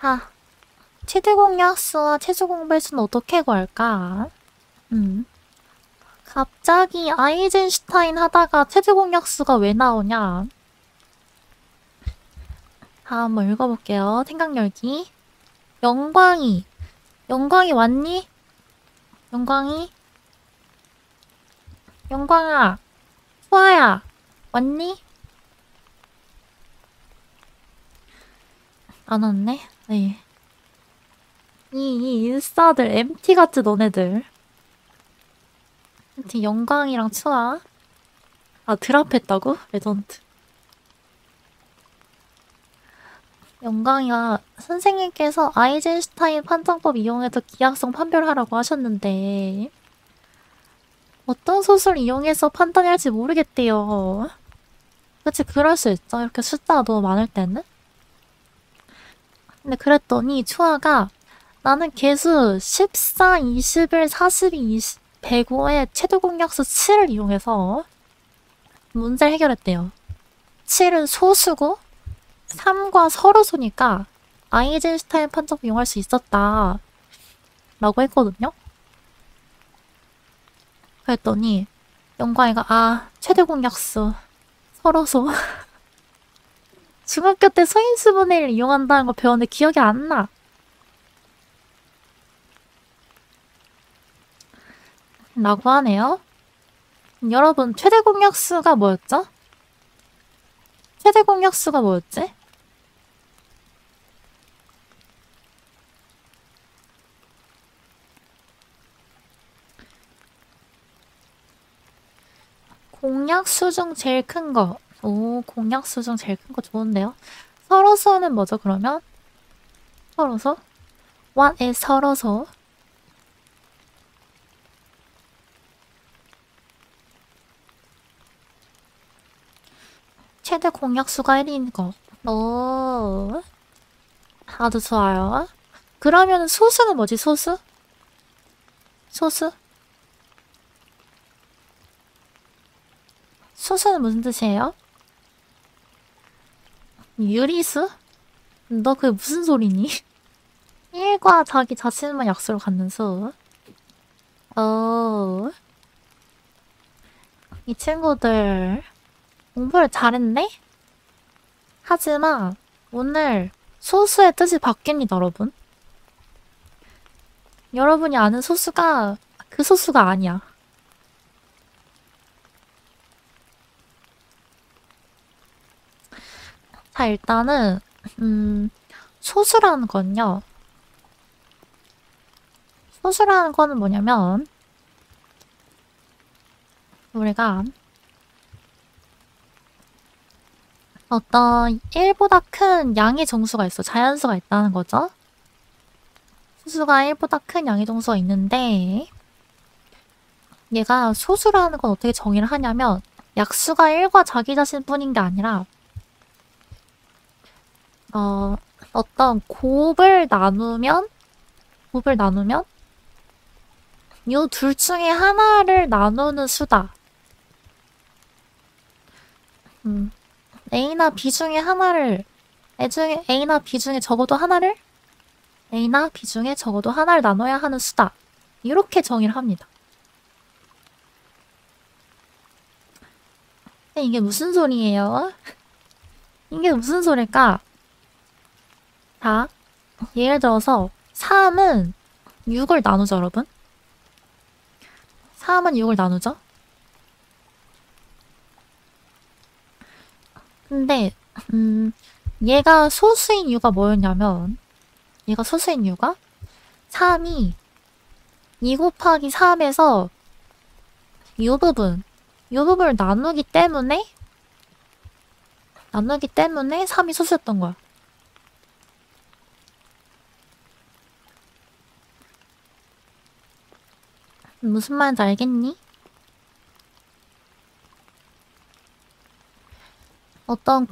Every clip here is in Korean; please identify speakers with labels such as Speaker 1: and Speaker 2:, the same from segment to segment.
Speaker 1: 아, 최대 공약수와 최소 공배수는 어떻게 구할까? 갑자기 아이젠슈타인 하다가 최대 공약수가 왜 나오냐? 한번 읽어볼게요. 생각 열기. 영광이. 영광이 왔니? 영광이? 영광아. 수아야. 왔니? 안 왔네? 네. 이 인싸들 MT 같지 너네들. MT 영광이랑 추아. 아 드랍했다고? 레전드. 영광이가 선생님께서 아이젠슈타인 판정법 이용해서 기하성 판별하라고 하셨는데 어떤 소수를 이용해서 판단해야 할지 모르겠대요. 그치 그럴 수 있죠. 이렇게 숫자가 너무 많을 때는. 근데 그랬더니 추아가 나는 개수 14, 21, 42, 20, 105의 최대 공약수 7을 이용해서 문제를 해결했대요. 7은 소수고 3과 서로수니까 아이젠슈타인 판정법 이용할 수 있었다 라고 했거든요. 그랬더니 영광이가 최대 공약수 서로수 중학교 때 소인수분의 1을 이용한다는 거 배웠는데 기억이 안 나. 라고 하네요. 여러분 최대 공약수가 뭐였죠? 최대 공약수가 뭐였지? 공약수 중 제일 큰 거. 오, 공약수 중 제일 큰 거 좋은데요? 서로수는 뭐죠, 그러면? 서로수? What is 서로수? 최대 공약수가 1인 거. 오, 아주 좋아요. 그러면 소수는 뭐지, 소수? 소수? 소수는 무슨 뜻이에요? 유리수? 너 그게 무슨 소리니? 1과 자기 자신만 약수로 갖는 수. 이 친구들 공부를 잘했네? 하지만 오늘 소수의 뜻이 바뀝니다, 여러분. 여러분이 아는 소수가 그 소수가 아니야. 자, 일단은 소수라는 건요. 소수라는 거는 뭐냐면 우리가 어떤 1보다 큰 양의 정수가 있어. 자연수가 있다는 거죠. 소수가 1보다 큰 양의 정수가 있는데 얘가 소수라는 건 어떻게 정의를 하냐면 약수가 1과 자기 자신뿐인 게 아니라 어떤 곱을 나누면 이 둘 중에 하나를 나누는 수다. A나 B 중에 하나를 A나 B 중에 적어도 하나를 나눠야 하는 수다. 이렇게 정의를 합니다. 근데 이게 무슨 소리예요? 이게 무슨 소릴까? 자, 예를 들어서 3은 6을 나누죠, 여러분? 3은 6을 나누죠? 근데 얘가 소수인 이유가 뭐였냐면 3이 2 곱하기 3에서 이 부분을 나누기 때문에 3이 소수였던 거야. 무슨 말인지 알겠니? 어떤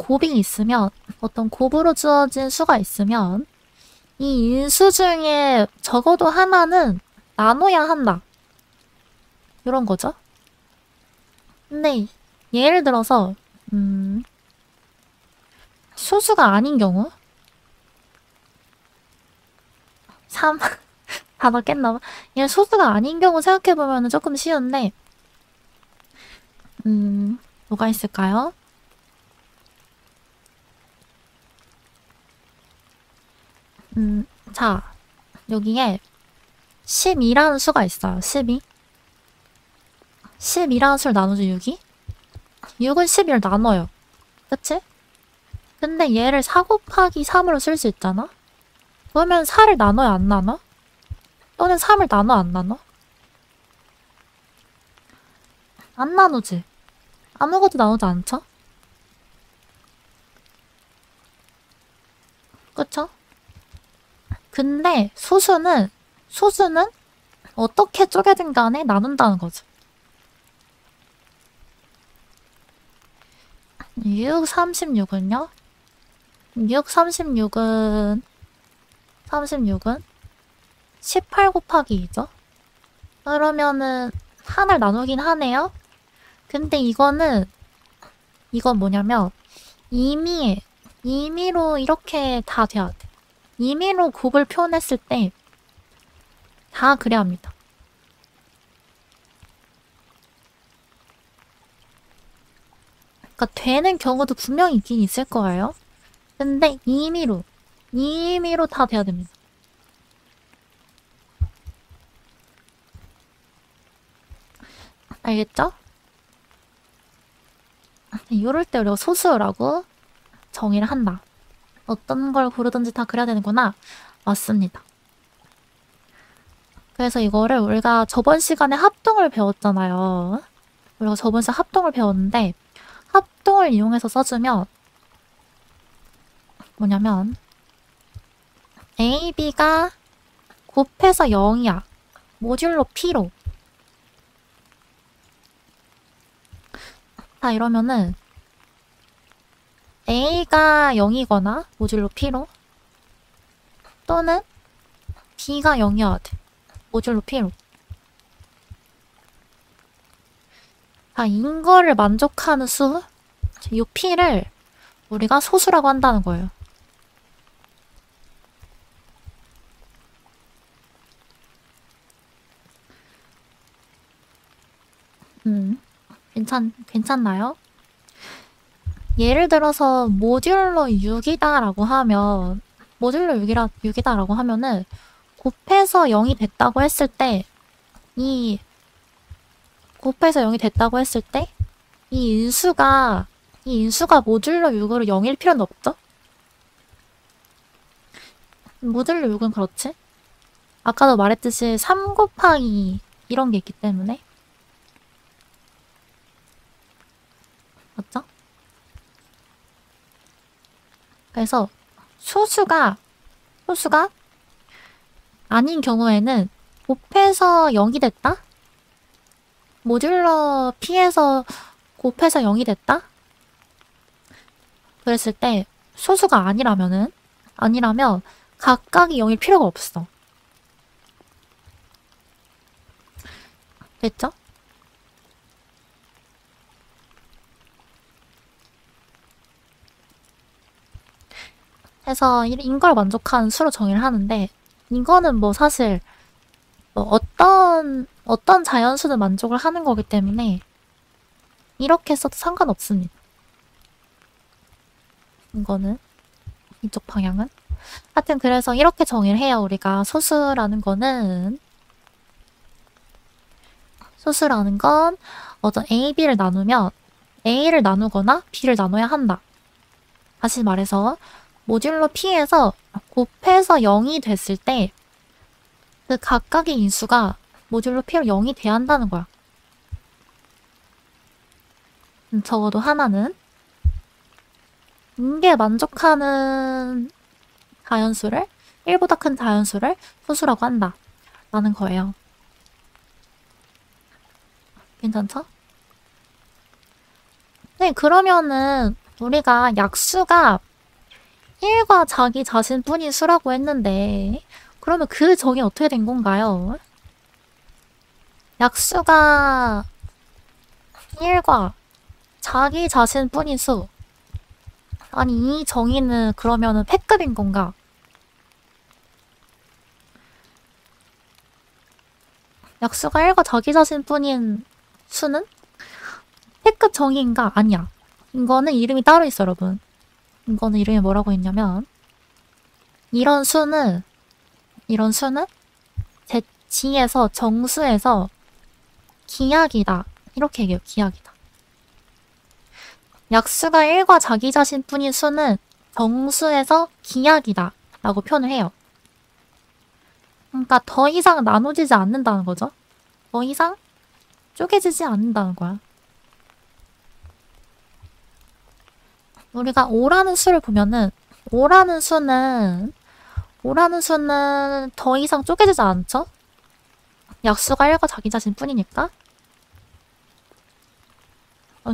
Speaker 1: 곱으로 주어진 수가 있으면 이 인수 중에 적어도 하나는 나눠야 한다. 이런 거죠. 근데 예를 들어서 소수가 아닌 경우 3 다 넣겠나봐. 얘 소수가 아닌 경우 생각해보면 조금 쉬운데 뭐가 있을까요? 자, 여기에 12라는 수가 있어요. 12. 12라는 수를 나누죠, 6이? 6은 12를 나눠요. 그치? 근데 얘를 4 곱하기 3으로 쓸 수 있잖아? 그러면 4를 나눠요, 안 나눠? 또는 3을 나눠, 안 나눠? 안 나누지? 아무것도 나누지 않죠? 그쵸? 근데 소수는 어떻게 쪼개든 간에 나눈다는 거죠. 6, 36은요? 6, 36은 18 곱하기 2죠? 그러면은 하나를 나누긴 하네요? 근데 이건 뭐냐면 임의로 이렇게 다 돼야 돼. 임의로 곱을 표현했을 때 다 그래야 합니다. 그러니까 되는 경우도 분명히 있긴 있을 거예요. 근데 임의로 다 돼야 됩니다. 알겠죠? 이럴 때 우리가 소수라고 정의를 한다. 어떤 걸 고르든지 다 그래야 되는구나. 맞습니다. 그래서 이거를 우리가 저번 시간에 합동을 배웠잖아요. 우리가 저번 시간에 합동을 배웠는데 합동을 이용해서 써주면 뭐냐면 A, B가 곱해서 0이야. 모듈로 P로. 자, 이러면은 A가 0이거나 모듈로 P로 또는 B가 0이어야 돼. 모듈로 P로. 자, 인거를 만족하는 수, 이 P를 우리가 소수라고 한다는 거예요. 괜찮나요? 예를 들어서 모듈로 6이다라고 하면 모듈로 6이다라고 하면은 곱해서 0이 됐다고 했을 때 곱해서 0이 됐다고 했을 때 이 인수가 모듈로 6으로 0일 필요는 없죠? 모듈로 6은 그렇지? 아까도 말했듯이 3 곱하기 이런 게 있기 때문에 맞죠? 그래서 소수가 아닌 경우에는 곱해서 0이 됐다? 모듈러 P에서 곱해서 0이 됐다? 그랬을 때 소수가 아니라면 각각이 0일 필요가 없어. 됐죠? 해서 인걸 만족하는 수로 정의를 하는데 이거는 뭐 사실 뭐 어떤 자연수는 만족을 하는 거기 때문에 이렇게 써도 상관없습니다. 이거는 이쪽 방향은 하여튼 그래서 이렇게 정의를 해요. 우리가 소수라는 건 어떤 A, B를 나누면 A를 나누거나 B를 나눠야 한다. 다시 말해서 모듈로 P에서 곱해서 0이 됐을 때 그 각각의 인수가 모듈로 P로 0이 돼야 한다는 거야. 적어도 하나는 인계에 만족하는 자연수를 1보다 큰 자연수를 소수라고 한다 라는 거예요. 괜찮죠? 네, 그러면은 우리가 약수가 1과 자기 자신뿐인 수라고 했는데 그러면 그 정의 어떻게 된 건가요? 약수가 1과 자기 자신뿐인 수. 아니 이 정의는 그러면은 패급인 건가? 약수가 1과 자기 자신뿐인 수는 태급 정의인가? 아니야. 이거는 이름이 따로 있어, 여러분. 이거는 이름이 뭐라고 했냐면 이런 수는 지에서 정수에서 기약이다. 이렇게 얘기해요. 기약이다. 약수가 1과 자기 자신뿐인 수는 정수에서 기약이다. 라고 표현을 해요. 그러니까 더 이상 나눠지지 않는다는 거죠. 더 이상 쪼개지지 않는다는 거야. 우리가 5라는 수를 보면은 5라는 수는 더 이상 쪼개지지 않죠? 약수가 1과 자기 자신뿐이니까.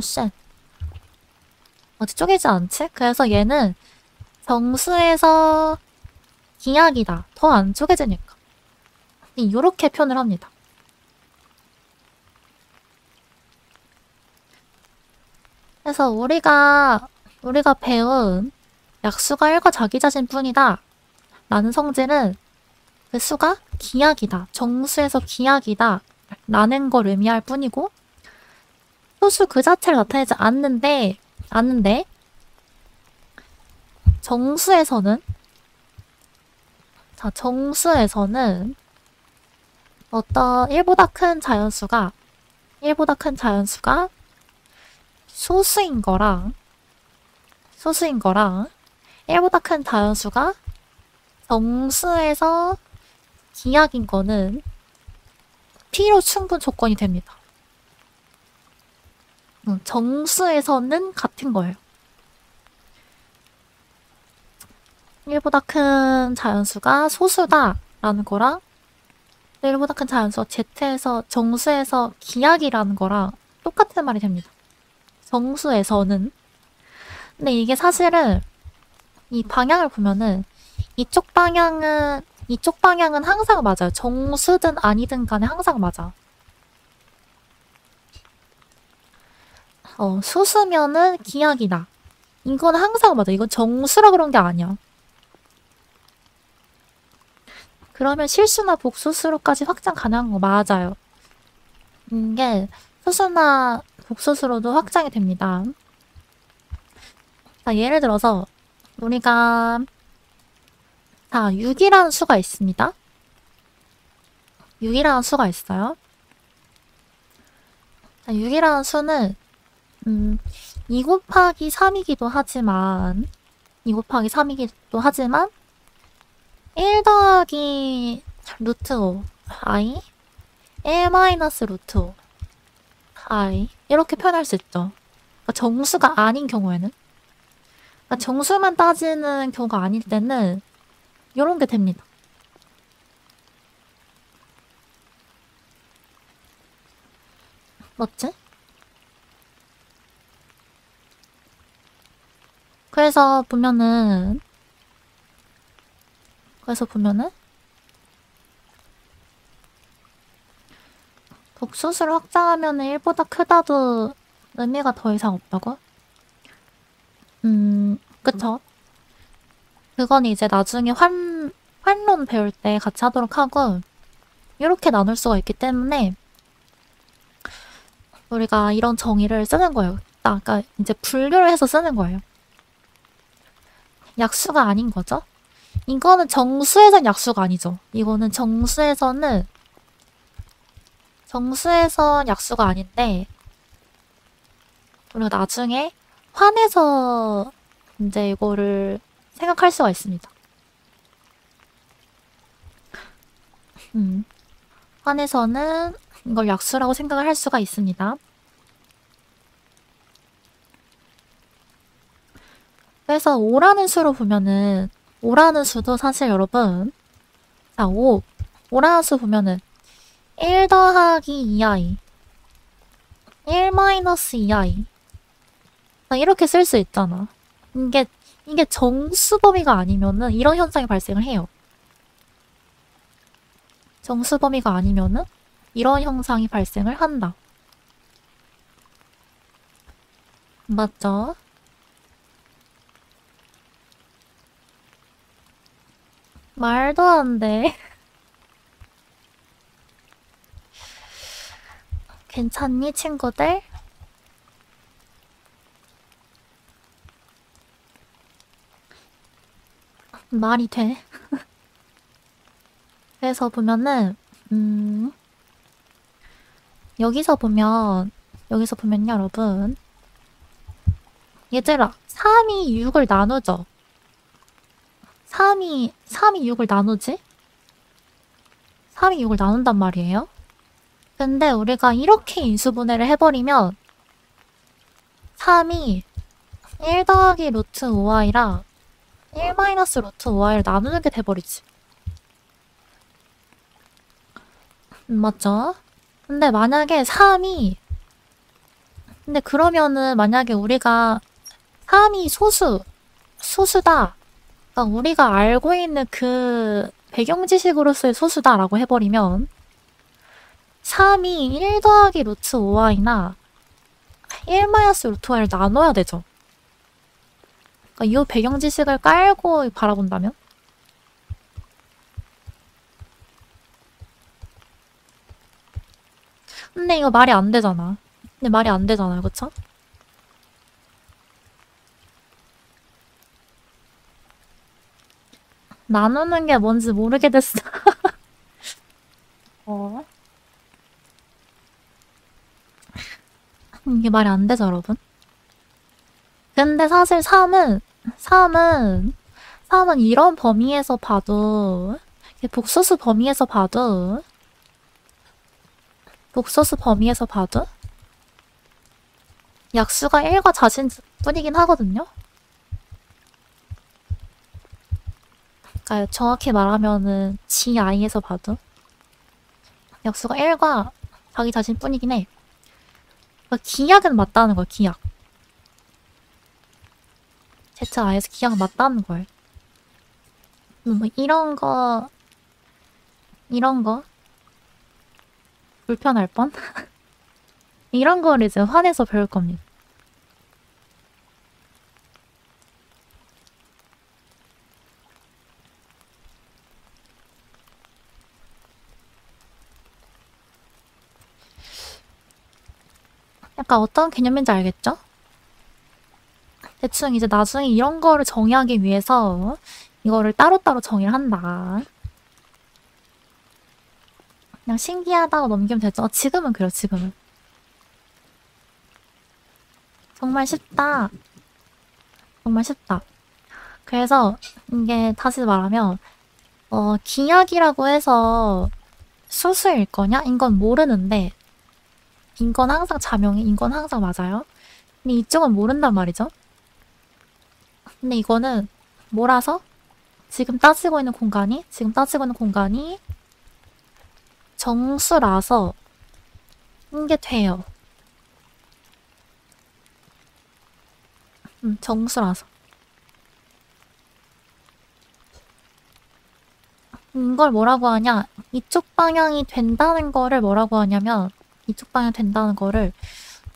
Speaker 1: 쉣. 어디 쪼개지 않지? 그래서 얘는 정수에서 기약이다. 더 안 쪼개지니까. 이렇게 표현을 합니다. 그래서 우리가 배운 약수가 1과 자기 자신뿐이다 라는 성질은 그 수가 기약이다. 정수에서 기약이다 라는 걸 의미할 뿐이고 소수 그 자체를 나타내지 않는데 정수에서는 어떤 1보다 큰 자연수가 소수인 거랑 1보다 큰 자연수가 정수에서 기약인 거는 필요 충분 조건이 됩니다. 정수에서는 같은 거예요. 1보다 큰 자연수가 소수다 라는 거랑 1보다 큰 자연수가 Z에서 정수에서 기약이라는 거랑 똑같은 말이 됩니다. 정수에서는. 근데 이게 사실은 이 방향을 보면은 이쪽 방향은 항상 맞아요. 정수든 아니든 간에 항상 맞아. 소수면은 기약이다. 이건 항상 맞아. 이건 정수라 그런 게 아니야. 그러면 실수나 복수수로까지 확장 가능한 거 맞아요. 이게 소수나 복수수로도 확장이 됩니다. 자, 예를 들어서 우리가 6이라는 수가 있습니다. 6이라는 수가 있어요. 자, 6이라는 수는 2 곱하기 3이기도 하지만 1 더하기 루트 5 i 1 마이너스 루트 5 i 이렇게 표현할 수 있죠. 그러니까 정수가 아닌 경우에는 그러니까 정수만 따지는 경우가 아닐 때는 이런 게 됩니다. 맞지? 그래서 보면은 복수수를 확장하면 1보다 크다도 의미가 더 이상 없다고? 그쵸? 그건 이제 나중에 환론 배울 때 같이 하도록 하고 이렇게 나눌 수가 있기 때문에 우리가 이런 정의를 쓰는 거예요. 아까 이제 분류를 해서 쓰는 거예요. 약수가 아닌 거죠? 이거는 정수에선 약수가 아니죠. 이거는 정수에선 약수가 아닌데 우리가 나중에 환에서 이제 이거를 생각할 수가 있습니다. 환에서는 이걸 약수라고 생각을 할 수가 있습니다. 그래서 5라는 수로 보면은 5라는 수도 사실 여러분 5라는 수 보면은 1 더하기 2i 1 마이너스 2i 이렇게 쓸 수 있잖아. 이게 정수 범위가 아니면은 이런 현상이 발생을 해요. 정수 범위가 아니면은 이런 현상이 발생을 한다. 맞죠? 말도 안 돼. 괜찮니, 친구들? 말이 돼. 그래서 보면은, 여기서 보면요, 여러분. 얘들아, 3이 6을 나누죠? 3이 6을 나누지? 3이 6을 나눈단 말이에요? 근데 우리가 이렇게 인수분해를 해버리면 3이 1 더하기 루트 5i랑 1 마이너스 루트 5i를 나누는 게 돼버리지. 맞죠? 근데 만약에 3이 근데 그러면은 만약에 우리가 3이 소수다. 그러니까 우리가 알고 있는 그 배경 지식으로서의 소수다라고 해버리면 3이 1 더하기 루트 5i나 1 마이너스 루트 5i를 나눠야 되죠. 그러니까 이 배경 지식을 깔고 바라본다면? 근데 이거 말이 안 되잖아. 근데 말이 안 되잖아요, 그쵸? 나누는 게 뭔지 모르게 됐어. 어? 이게 말이 안 되죠, 여러분? 근데 사실 3은 이런 범위에서 봐도, 복소수 범위에서 봐도, 약수가 1과 자신 뿐이긴 하거든요? 그러니까 정확히 말하면은 GI에서 봐도 약수가 1과 자기 자신 뿐이긴 해. 그러니까 기약은 맞다는 거야, 기약. ZI에서 기약은 맞다는 거예요. 뭐 이런 거 불편할 뻔? 이런 거를 이제 화내서 배울 겁니다. 약간 어떤 개념인지 알겠죠? 대충 이제 나중에 이런 거를 정의하기 위해서 이거를 따로따로 정의를 한다. 그냥 신기하다고 넘기면 되죠. 지금은 그래요, 지금은. 정말 쉽다. 정말 쉽다. 그래서 이게 다시 말하면 기약이라고 해서 수수일 거냐? 인건 모르는데 인건 항상 자명해. 인건 항상 맞아요. 근데 이쪽은 모른단 말이죠. 근데 이거는 몰아서 지금 따지고 있는 공간이 정수라서 이게 돼요. 정수라서. 이걸 뭐라고 하냐? 이쪽 방향이 된다는 거를 뭐라고 하냐면 이쪽 방향 된다는 거를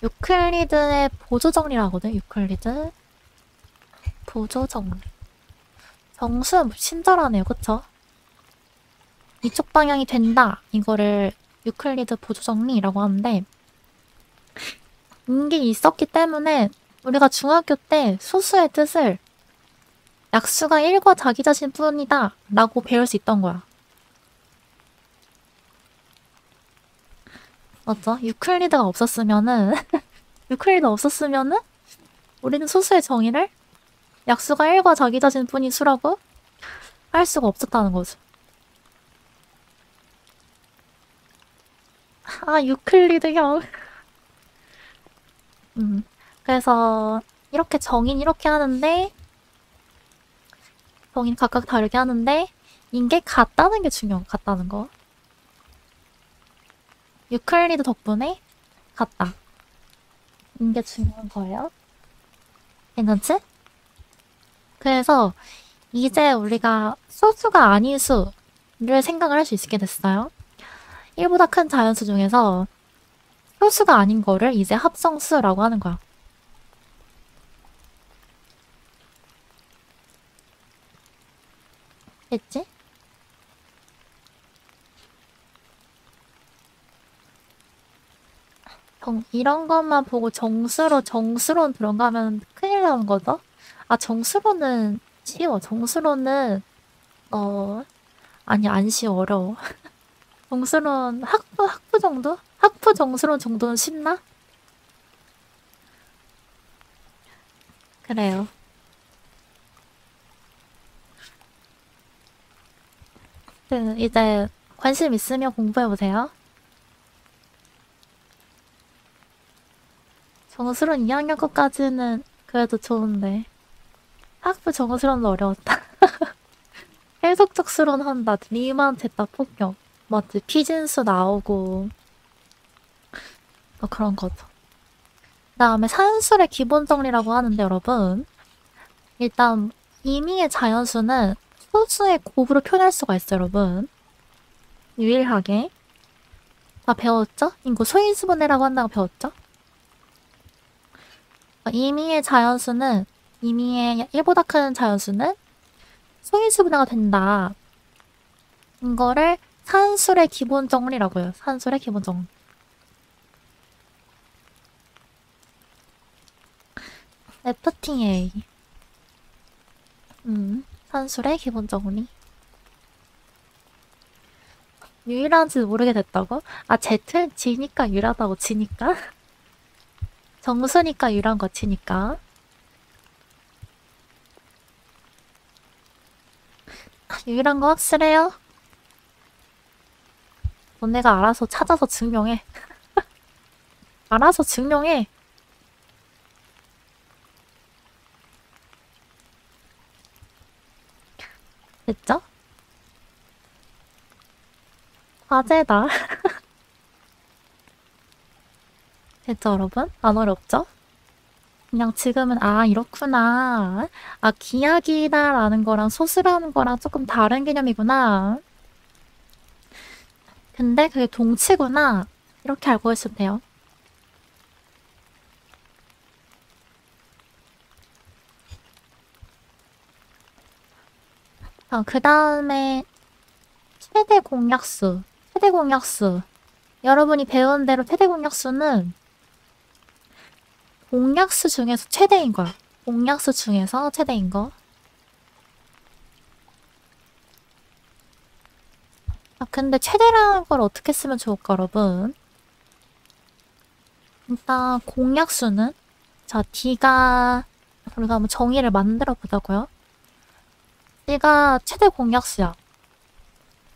Speaker 1: 유클리드의 보조정리라고 하거든. 유클리드 보조정리. 정수 친절하네요. 그쵸? 이쪽 방향이 된다. 이거를 유클리드 보조정리라고 하는데 이게 있었기 때문에 우리가 중학교 때 소수의 뜻을 약수가 1과 자기 자신 뿐이다 라고 배울 수 있던 거야. 맞죠? 유클리드가 없었으면은 유클리드 없었으면은 우리는 소수의 정의를 약수가 1과 자기 자신 뿐인 수라고 할 수가 없었다는 거죠. 아, 유클리드 형. 그래서 이렇게 정의는 이렇게 하는데 정의는 각각 다르게 하는데 인게 같다는 게 중요한 거. 같다는 거. 유클리드 덕분에 같다. 인게 중요한 거예요. 괜찮지? 그래서 이제 우리가 소수가 아닌 수를 생각을 할 수 있게 됐어요. 1보다 큰 자연수 중에서 소수가 아닌 거를 이제 합성수라고 하는 거야. 됐지? 이런 것만 보고 정수론 들어가면 큰일 나는 거죠? 아, 정수론은 쉬워. 정수론은, 아니, 안 쉬워. 어려워. 정수론, 학부 정도? 학부 정수론 정도는 쉽나? 그래요. 이제 관심 있으면 공부해보세요. 정수론 2학년 거까지는 그래도 좋은데. 학부 정수론도 어려웠다. 해석적 수론 한다. 리만 제타 폭격. 맞지? 피진수 나오고. 그런 거죠. 그 다음에 산술의 기본 정리라고 하는데 여러분. 일단 임의의 자연수는 소수의 곱으로 표현할 수가 있어요, 여러분. 유일하게. 다 배웠죠? 이거 소인수분해라고 한다고 배웠죠? 임의의 자연수는, 임의의 1보다 큰 자연수는 소인수분해가 된다. 이거를 산술의 기본 정리라고 해요. 산술의 기본 정리. FTA. 산술의 기본 정리. 유일한지 모르게 됐다고? 아, Z? 지니까 유일하다고 지니까? 정수니까 유일한 거 치니까. 유일한 거 확실해요? 너네가 알아서 찾아서 증명해. 알아서 증명해. 됐죠? 과제다. 됐죠, 여러분? 안 어렵죠? 그냥 지금은 아 이렇구나. 아 기약이다라는 거랑 소수라는 거랑 조금 다른 개념이구나. 근데 그게 동치구나. 이렇게 알고 있으면 돼요. 그 다음에 최대 공약수. 최대 공약수. 여러분이 배운 대로 최대 공약수는 공약수 중에서 최대인 거야. 공약수 중에서 최대인 거. 근데 최대라는 걸 어떻게 쓰면 좋을까, 여러분? 일단 공약수는 자, D가 우리가 한번 정의를 만들어 보자고요. D가 최대 공약수야.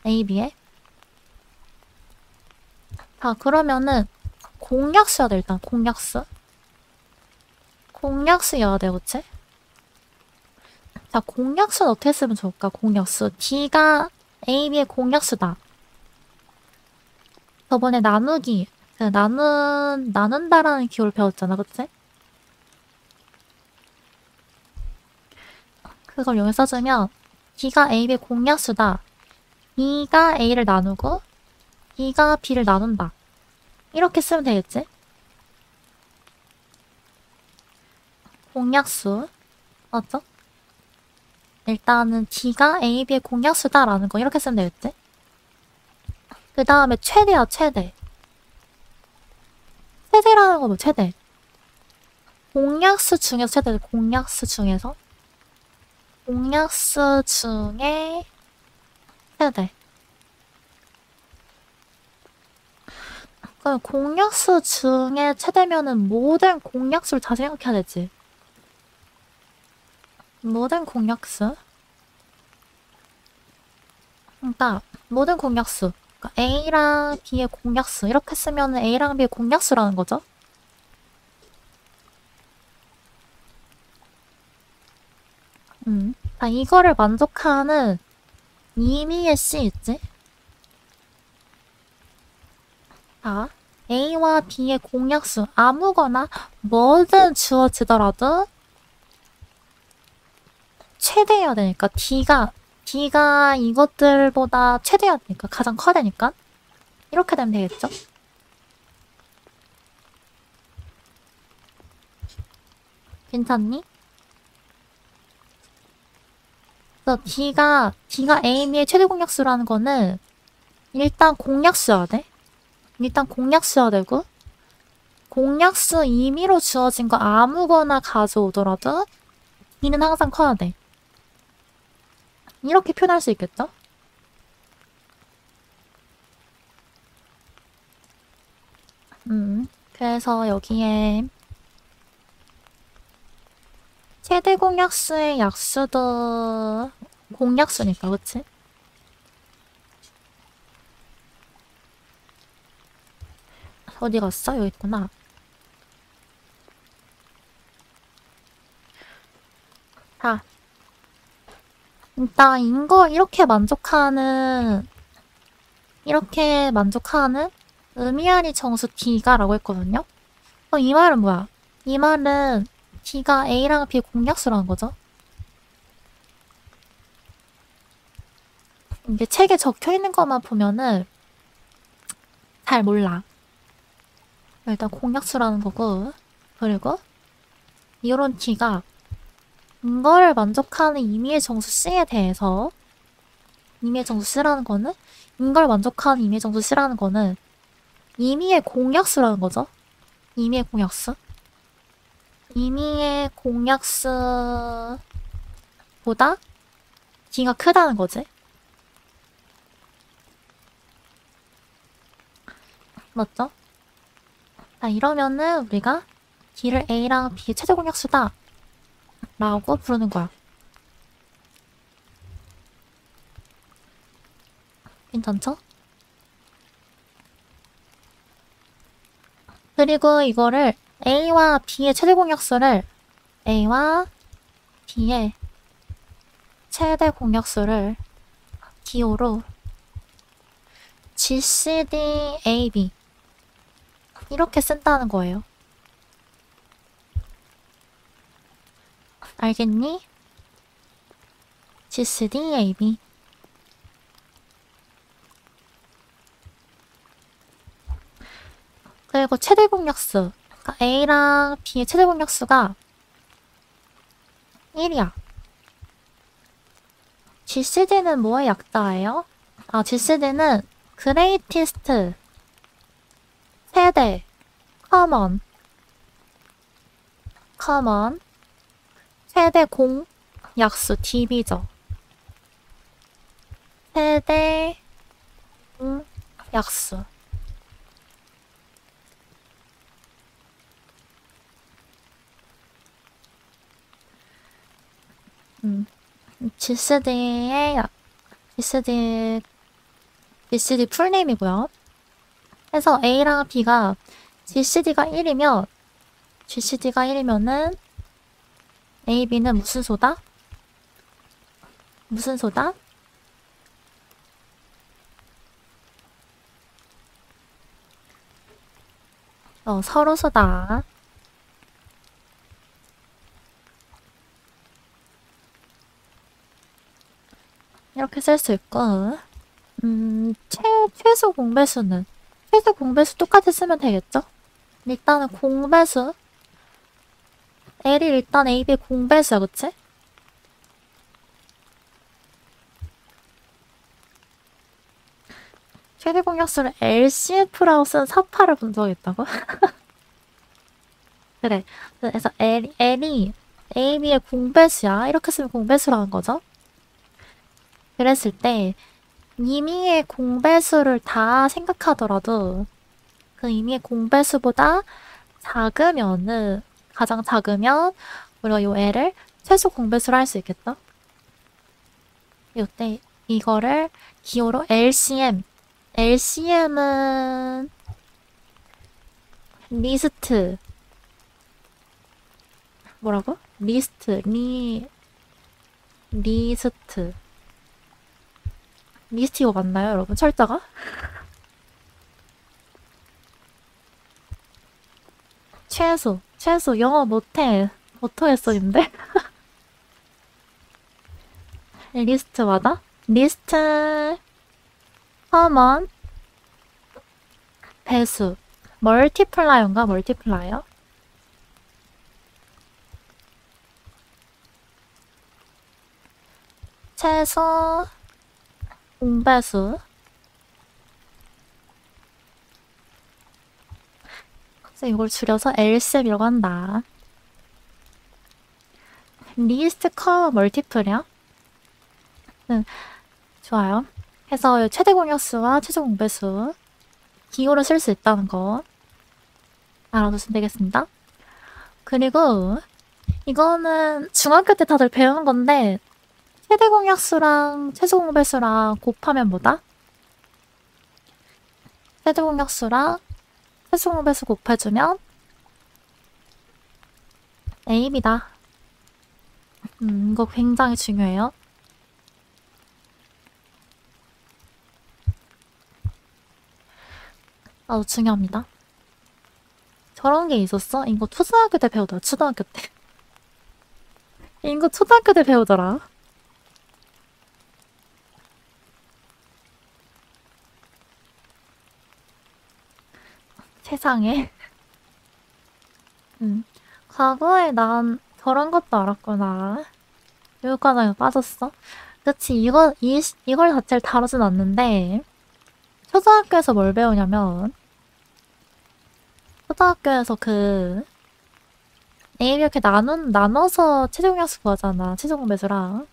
Speaker 1: A, B에. 자, 그러면은 공약수야 돼, 일단 공약수. 공약수여야 돼, 그치? 자, 공약수는 어떻게 쓰면 좋을까? 공약수. D가 A, B의 공약수다. 저번에 나누기, 나눈다라는 기호를 배웠잖아, 그치? 그걸 여기 써주면 D가 A, B의 공약수다. B가 A를 나누고 B가 B를 나눈다. 이렇게 쓰면 되겠지? 공약수. 맞죠? 일단은 D가 A, B의 공약수다라는 거 이렇게 쓰면 되겠지? 그 다음에 최대야, 최대. 최대라는 거 뭐 최대? 공약수 중에서 최대, 공약수 중에서. 공약수 중에 최대. 그럼 공약수 중에 최대면은 모든 공약수를 다 생각해야 되지. 모든 공약수. 그러니까 모든 공약수. 그러니까 A랑 B의 공약수. 이렇게 쓰면은 A랑 B의 공약수라는 거죠. 자, 이거를 만족하는 임의의 C 있지? 자, A와 B의 공약수 아무거나 뭐든 주어지더라도 최대여야 되니까 D가 이것들보다 최대여야 되니까 가장 커야 되니까 이렇게 되면 되겠죠? 괜찮니? 그래서 D가 A, B의 최대 공약수라는 거는 일단 공약수여야 돼. 일단 공약수여야 되고 공약수 임의로 주어진 거 아무거나 가져오더라도 D는 항상 커야 돼. 이렇게 표현할 수 있겠죠? 그래서 여기에 최대 공약수의 약수도 공약수니까, 그치? 어디 갔어? 여기 있구나. 자, 일단 이거 이렇게 만족하는 의미아리 정수 D가 라고 했거든요? 이 말은 뭐야? 이 말은 D가 A랑 B의 공약수라는 거죠? 이게 책에 적혀있는 것만 보면은 잘 몰라. 일단 공약수라는 거고, 그리고 이런 D가 이거를 만족하는 임의의 정수 C에 대해서 임의의 정수 C라는 거는 이걸 만족하는 임의의 정수 C라는 거는 임의의 공약수라는 거죠. 임의의 공약수. 임의의 공약수보다 D가 크다는 거지. 맞죠? 자, 이러면은 우리가 D를 A랑 B의 최대 공약수다 라고 부르는 거야. 괜찮죠? 그리고 이거를 A와 B의 최대 공약수를 기호로 GCD AB 이렇게 쓴다는 거예요. 알겠니? GCD AB. 그리고 최대 공약수. 그러니까 A랑 B의 최대 공약수가 1이야. GCD는 뭐의 약자예요? GCD는 greatest, 최대, common, 최대 공, 약수, DB죠. 최대 공, 약수. GCD 풀네임이고요. 그래서 A랑 B가 GCD가 1이면은 A, B는 무슨 소다? 무슨 소다? 서로 소다. 이렇게 쓸 수 있고, 최소 공배수는? 최소 공배수 똑같이 쓰면 되겠죠? 일단은 공배수. L이 일단 A, B 공배수야, 그치? 최대 공약수를 LCF라고 쓴 사파를 본 적이 있다고? 그래. 그래서 L이 A, B의 공배수야. 이렇게 쓰면 공배수라는 거죠? 그랬을 때 임의의 공배수를 다 생각하더라도 그 임의의 공배수보다 가장 작으면 우리가 요 L을 최소 공배수로 할 수 있겠죠? 이때 이거를 기호로 LCM은 리스트 뭐라고? 리스트 이거 맞나요, 여러분? 철자가? 최소 영어 못해. 어떡했어, 님들? 리스트 맞아? 리스트 커먼 배수 멀티플라이어인가? 멀티플라이어? 최소 공배수 그래서 이걸 줄여서 LCM이라고 한다. 리스트 커 멀티플이야? 좋아요. 해서 최대 공약수와 최종 공배수 기호로 쓸 수 있다는 거 알아두시면 되겠습니다. 그리고 이거는 중학교 때 다들 배우는 건데 최대 공약수랑 최종 공배수랑 곱하면 뭐다? 최대 공약수랑 최종 공배수 곱해주면 A입니다. 이거 굉장히 중요해요. 나도 중요합니다. 저런 게 있었어? 이거 초등학교 때 배우더라. 초등학교 때. 이거 초등학교 때 배우더라. 세상에. 과거에 난 저런 것도 알았구나. 교육과정에 빠졌어? 그치, 이걸 자체를 다루진 않는데, 초등학교에서 뭘 배우냐면, 초등학교에서 A 이렇게 나눠서 최종 약수 구하잖아. 최종 공배수랑.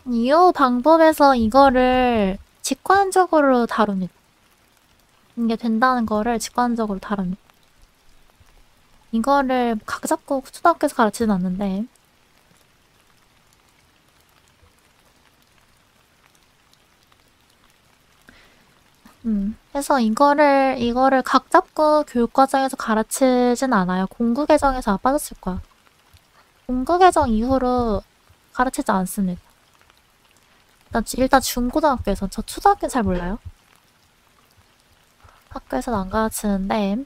Speaker 1: 이 방법에서 이거를 직관적으로 다룹니다. 이게 된다는 거를 직관적으로 다룹니다. 이거를 각 잡고 초등학교에서 가르치진 않는데, 그래서 이거를 각 잡고 교육과정에서 가르치진 않아요. 공부계정에서 빠졌을 거야. 공부계정 이후로 가르치지 않습니다. 일단 중고등학교에서. 저 초등학교는 잘 몰라요. 학교에서는 안 가르치는데,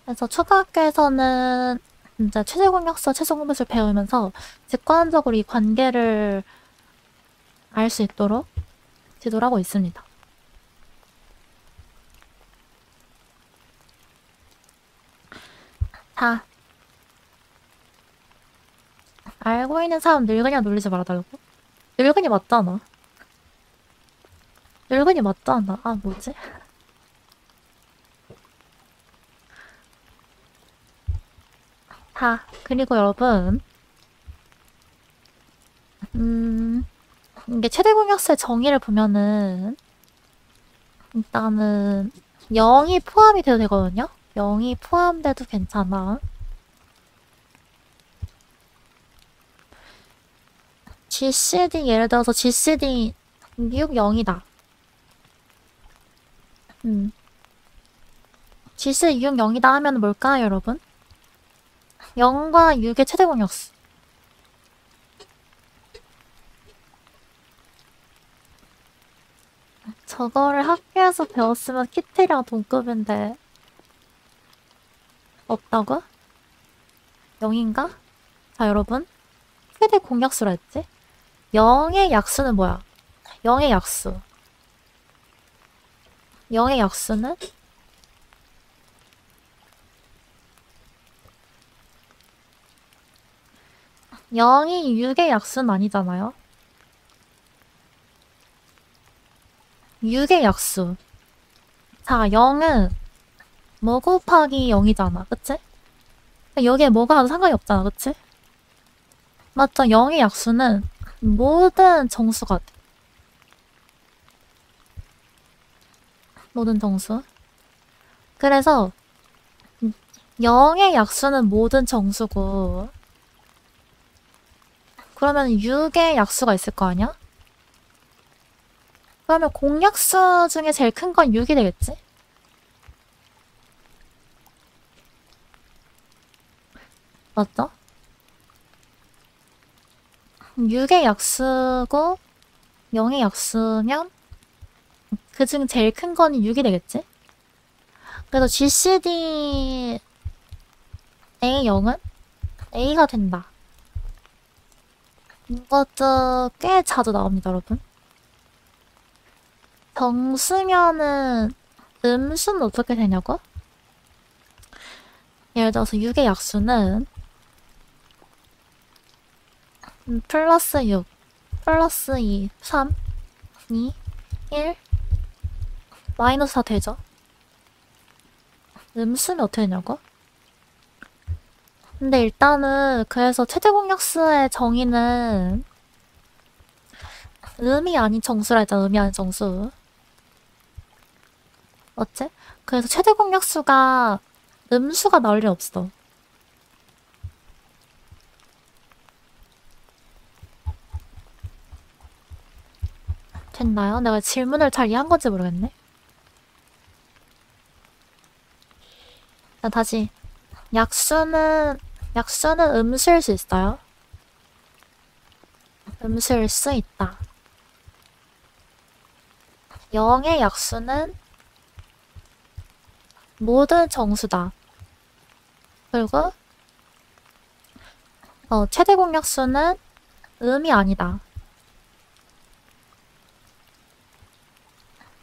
Speaker 1: 그래서 초등학교에서는 진짜 최저공약수, 최종공배수를 배우면서 직관적으로 이 관계를 알 수 있도록 지도를 하고 있습니다. 다 알고 있는 사람 늙은이랑 놀리지 말아달라고? 늙은이 맞잖아. 늙은이 맞잖아. 아, 뭐지? 그리고 여러분, 이게 최대 공약수의 정의를 보면은, 일단은, 0이 포함이 돼도 되거든요? 0이 포함돼도 괜찮아. GCD, 예를 들어서 GCD 6, 0이다. GCD 6, 0이다 하면 뭘까요, 여러분? 0과 6의 최대 공약수. 저거를 학교에서 배웠으면 키트랑 동급인데 없다고? 0인가? 자, 여러분, 최대 공약수라 했지? 0의 약수는 뭐야? 0의 약수. 0의 약수는 0이 6의 약수는 아니잖아요? 6의 약수. 자, 0은 뭐 곱하기 0이잖아. 그치? 여기에 뭐가 아무 상관이 없잖아. 그치? 맞죠? 0의 약수는 모든 정수가 돼. 모든 정수. 그래서 0의 약수는 모든 정수고, 그러면 6의 약수가 있을 거 아니야? 그러면 공약수 중에 제일 큰 건 6이 되겠지? 맞죠? 6의 약수고 0의 약수면 그 중 제일 큰 거는 6이 되겠지? 그래서 GCD A0은 A가 된다. 이것도 꽤 자주 나옵니다, 여러분. 정수면은 음수는 어떻게 되냐고? 예를 들어서 6의 약수는 플러스 6, 플러스 2, 3, 2, 1, 마이너스 4 되죠? 음수면 어떻게 되냐고? 근데 일단은 그래서 최대 공약수의 정의는 음이 아닌 정수라 했잖아. 음이 아닌 정수. 어째? 그래서 최대 공약수가 음수가 나올 일 없어. 됐나요? 내가 질문을 잘 이해한 건지 모르겠네. 자, 다시. 약수는 음수일 수 있어요. 음수일 수 있다. 0의 약수는 모든 정수다. 그리고 최대 공약수는 음이 아니다.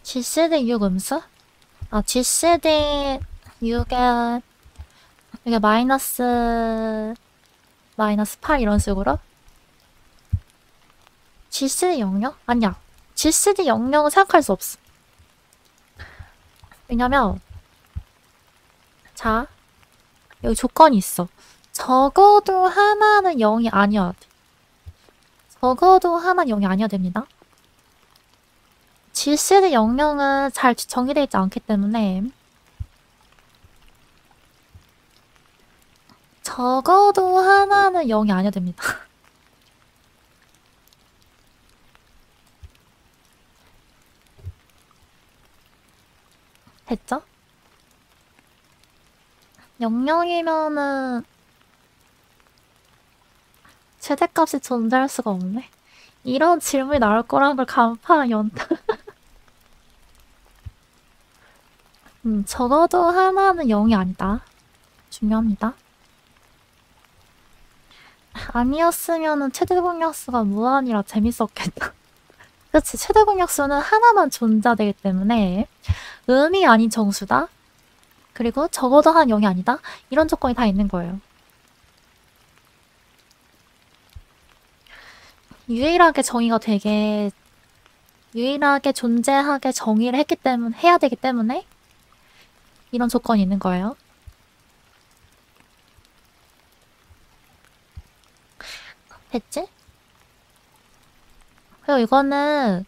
Speaker 1: GCD 6 음수? GCD 6에 이게 마이너스 8 이런 식으로? GCD 00? 아니야. GCD 00은 생각할 수 없어. 왜냐면 자, 여기 조건이 있어. 적어도 하나는 0이 아니어야 돼. 적어도 하나는 0이 아니어야 됩니다. GCD 00은 잘 정의되어 있지 않기 때문에 적어도 하나는 0이 아니어야 됩니다. 됐죠? 00이면은 최대값이 존재할 수가 없네. 이런 질문이 나올 거라는 걸 간파한 연타. 적어도 하나는 0이 아니다. 중요합니다. 아니었으면은 최대 공약수가 무한이라 재밌었겠다. 그치, 최대 공약수는 하나만 존재되기 때문에 음이 아닌 정수다. 그리고 적어도 한 0이 아니다. 이런 조건이 다 있는 거예요. 유일하게 존재하게 정의를 해야 되기 때문에 이런 조건이 있는 거예요. 됐지? 그리고 이거는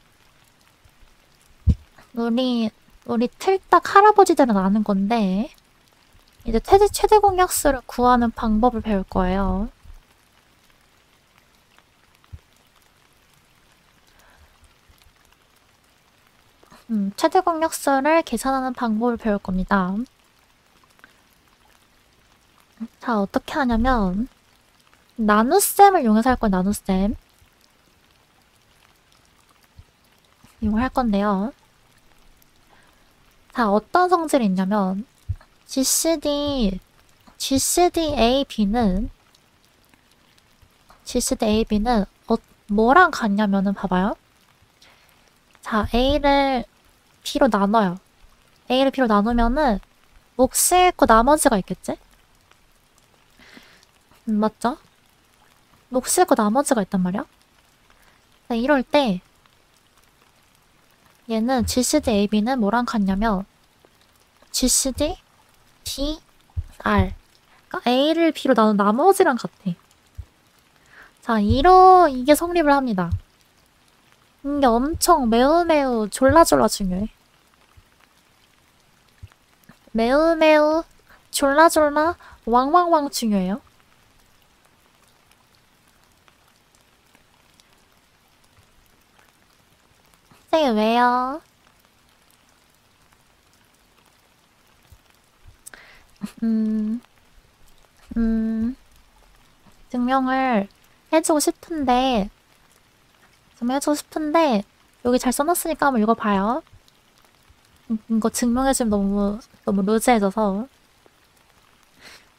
Speaker 1: 우리 틀딱 할아버지들은 아는 건데 이제 최대 공약수를 구하는 방법을 배울 거예요. 최대 공약수를 계산하는 방법을 배울 겁니다. 자, 어떻게 하냐면 나눗셈을 이용해서 할 거예요. 나눗셈. 이용할 건데요. 자, 어떤 성질이 있냐면 GCD AB는 뭐랑 같냐면은 봐봐요. 자, A를 B로 나눠요. A를 B로 나누면은 몫이 있고 나머지가 있겠지? 맞죠? 몫이 있고 나머지가 있단 말이야. 자, 이럴 때 얘는 GCD AB는 뭐랑 같냐면 GCD B R. 그러니까 A를 B로 나눈 나머지랑 같아. 자, 이게 성립을 합니다. 이게 엄청 매우 졸라 중요해. 매우 졸라 왕왕왕 중요해요. 네, 왜요? 증명을 해주고 싶은데 여기 잘 써놨으니까 한번 읽어봐요. 이거 증명해주면 너무 루즈해져서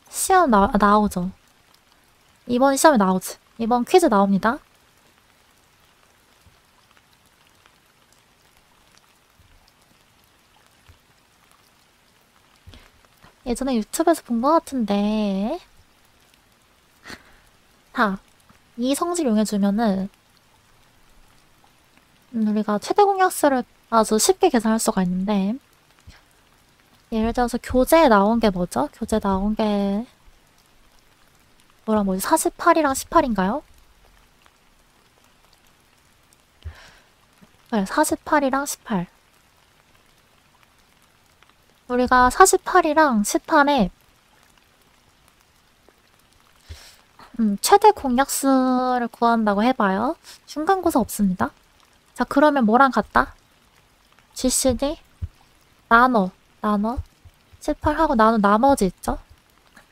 Speaker 1: 시험 나오죠. 이번 시험에 나오지. 이번 퀴즈 나옵니다. 예전에 유튜브에서 본 것 같은데. 자, 이 성질 이용해주면은 우리가 최대 공약수를 아주 쉽게 계산할 수가 있는데, 예를 들어서 교재에 나온 게 뭐죠? 교재에 나온 게 뭐지? 48이랑 18인가요? 그래, 48이랑 18. 우리가 48이랑 18에 최대 공약수를 구한다고 해봐요. 중간고사 없습니다. 자, 그러면 뭐랑 같다? GCD 나눠 18하고 나눠 나머지 있죠?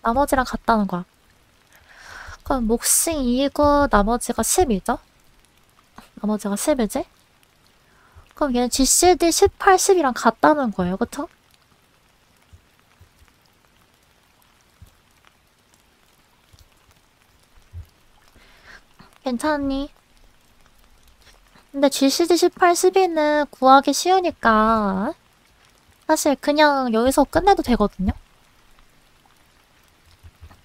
Speaker 1: 나머지랑 같다는 거야. 그럼 몫이 2이고 나머지가 10이죠? 나머지가 10이지? 그럼 얘는 GCD 18, 10이랑 같다는 거예요. 그쵸? 괜찮니? 근데 GCD 18, 12는 구하기 쉬우니까 사실 그냥 여기서 끝내도 되거든요?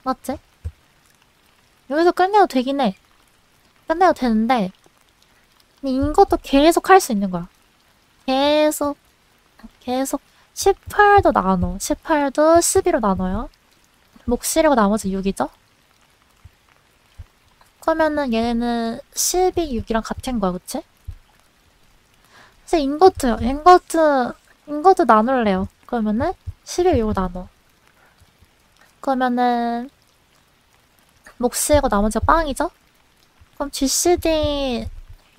Speaker 1: 맞지? 여기서 끝내도 되긴 해. 끝내도 되는데 이것도 계속 할 수 있는 거야. 계속 18도 나눠. 18도 12로 나눠요. 몫이라고 나머지 6이죠? 그러면은 얘는 12, 6이랑 같은 거야, 그치? 사실 인거트 나눌래요. 그러면은 12, 6로 나눠. 그러면은 몫이고 나머지가 빵이죠? 그럼 GCD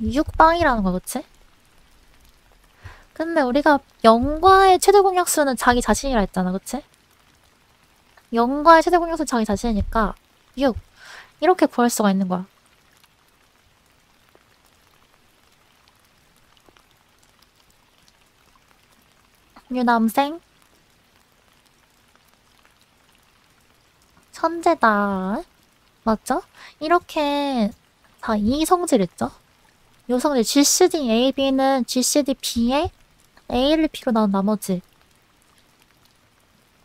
Speaker 1: 6빵이라는 거야, 그치? 근데 우리가 0과의 최대 공약수는 자기 자신이라 했잖아, 그치? 0과의 최대 공약수는 자기 자신이니까 6 이렇게 구할 수가 있는 거야. 유남생 천재다. 맞죠? 이렇게 다 이 성질 있죠? 요 성질 GCD A, B는 GCD B에 A를 B로 나온 나머지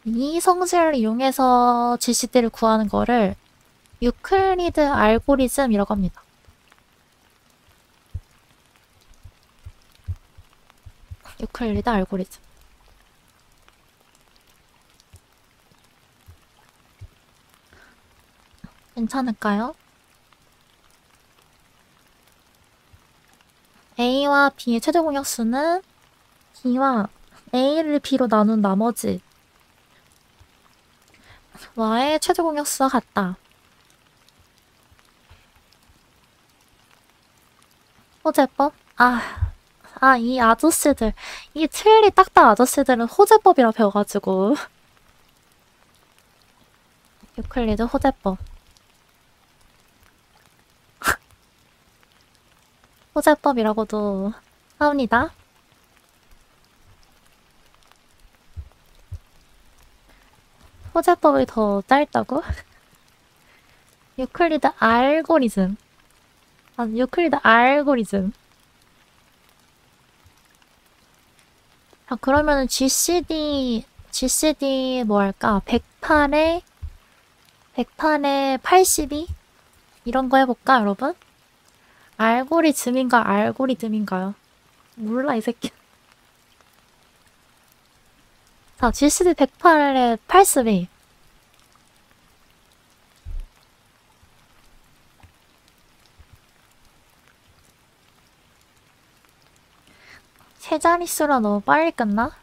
Speaker 1: 이 성질을 이용해서 GCD를 구하는 거를 유클리드 알고리즘이라고 합니다. 유클리드 알고리즘. 괜찮을까요? A와 B의 최대 공약수는 B와 A를 B로 나눈 나머지 Y의 최대 공약수와 같다. 호재법? 이 아저씨들. 이 틀리 딱딱 아저씨들은 호재법이라 배워가지고. 유클리드 호재법. 호재법이라고도 합니다. 호재법이 더 짧다고? 유클리드 알고리즘. 유클리드 알고리즘. 자, 그러면은 GCD 뭐 할까? 108에 82? 이런 거 해볼까, 여러분? 알고리즘인가요? 몰라, 이 새끼. 자, GCD 108에 82. 세 자릿수라 너무 빨리 끝나?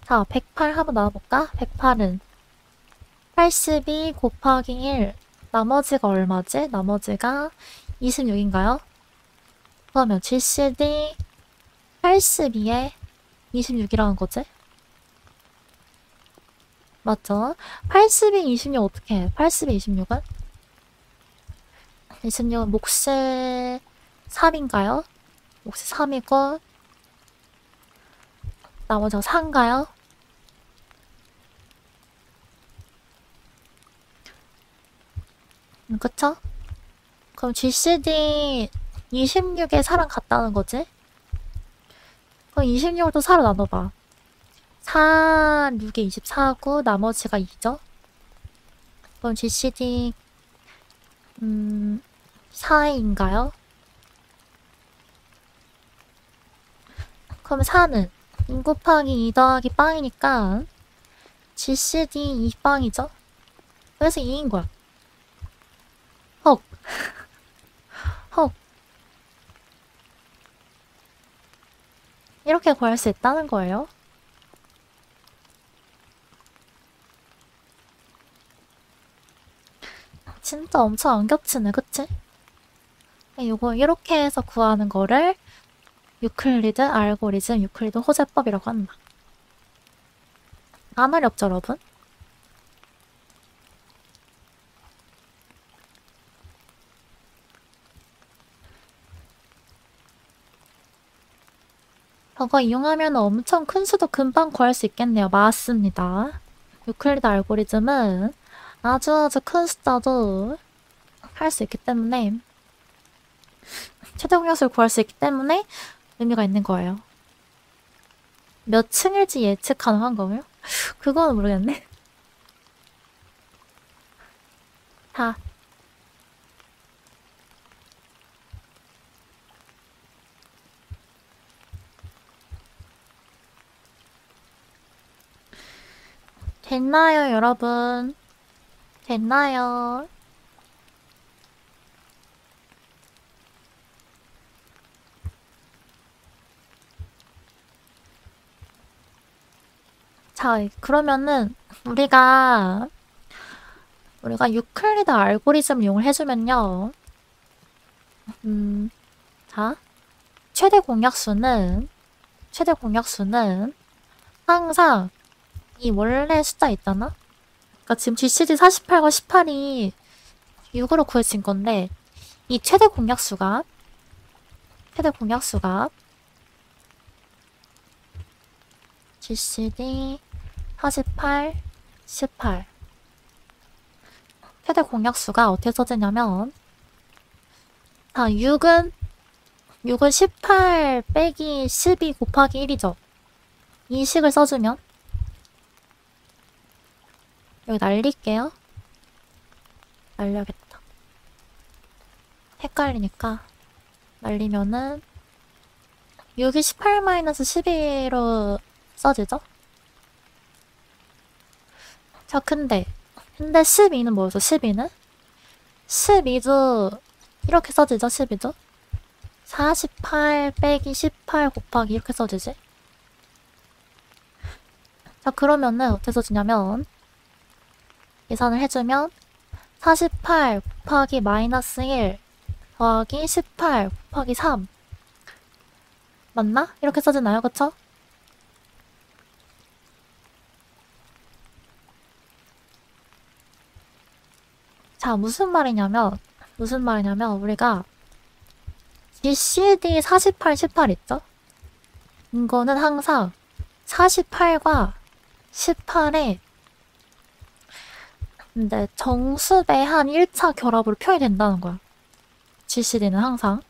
Speaker 1: 자, 108 한번 나눠볼까? 108은 82 곱하기 1. 나머지가 얼마지? 나머지가 26인가요? 그러면 GCD 82에 26이라는 거지? 맞죠? 82, 26 어떻게 해? 82, 26은? 26은 몫이 3인가요? 몫이 3이고 나머지가 4인가요? 그쵸? 그럼 GCD 26에 4랑 같다는 거지? 그럼 26을 또 4로 나눠봐. 4, 6에 24고 나머지가 2죠? 그럼 GCD 4인가요? 그럼 4는 2 곱하기 2 더하기 빵이니까 GCD 2빵이죠? 그래서 2인 거야. 헉. 헉. 이렇게 구할 수 있다는 거예요. 진짜 엄청 안 겹치네, 그치? 요거 이렇게 해서 구하는 거를 유클리드 알고리즘, 유클리드 호재법이라고 한다. 안 어렵죠, 여러분? 저거 이용하면 엄청 큰 수도 금방 구할 수 있겠네요. 맞습니다. 유클리드 알고리즘은 아주 큰 숫자도 할 수 있기 때문에 최대 공약수를 구할 수 있기 때문에 의미가 있는 거예요. 몇 층일지 예측 가능한 거요? 그거는 모르겠네. 자. 됐나요, 여러분? 됐나요? 자, 그러면은 우리가 유클리드 알고리즘을 이용을 해주면요. 자, 최대 공약수는 항상 이 원래 숫자 있잖아? 그러니까 지금 GCD 48과 18이 6으로 구해진 건데 이 최대 공약수가 GCD 48, 18 최대 공약수가 어떻게 써지냐면 자, 6은 18 빼기 12 곱하기 1이죠. 이 식을 써주면 여기 날릴게요. 날려야겠다. 헷갈리니까 날리면은 6이 18-12로 써지죠? 자, 근데 12는 뭐였어? 12는? 12도 이렇게 써지죠? 12도? 48 빼기 18 곱하기 이렇게 써지지? 자, 그러면은 어떻게 써지냐면 계산을 해주면 48 곱하기 마이너스 1 더하기 18 곱하기 3 맞나? 이렇게 써지나요? 그쵸? 자, 무슨 말이냐면 우리가 GCD 48, 18 있죠? 이거는 항상 48과 18에 근데 정수배한 1차 결합으로 표현이 된다는 거야. GCD는 항상.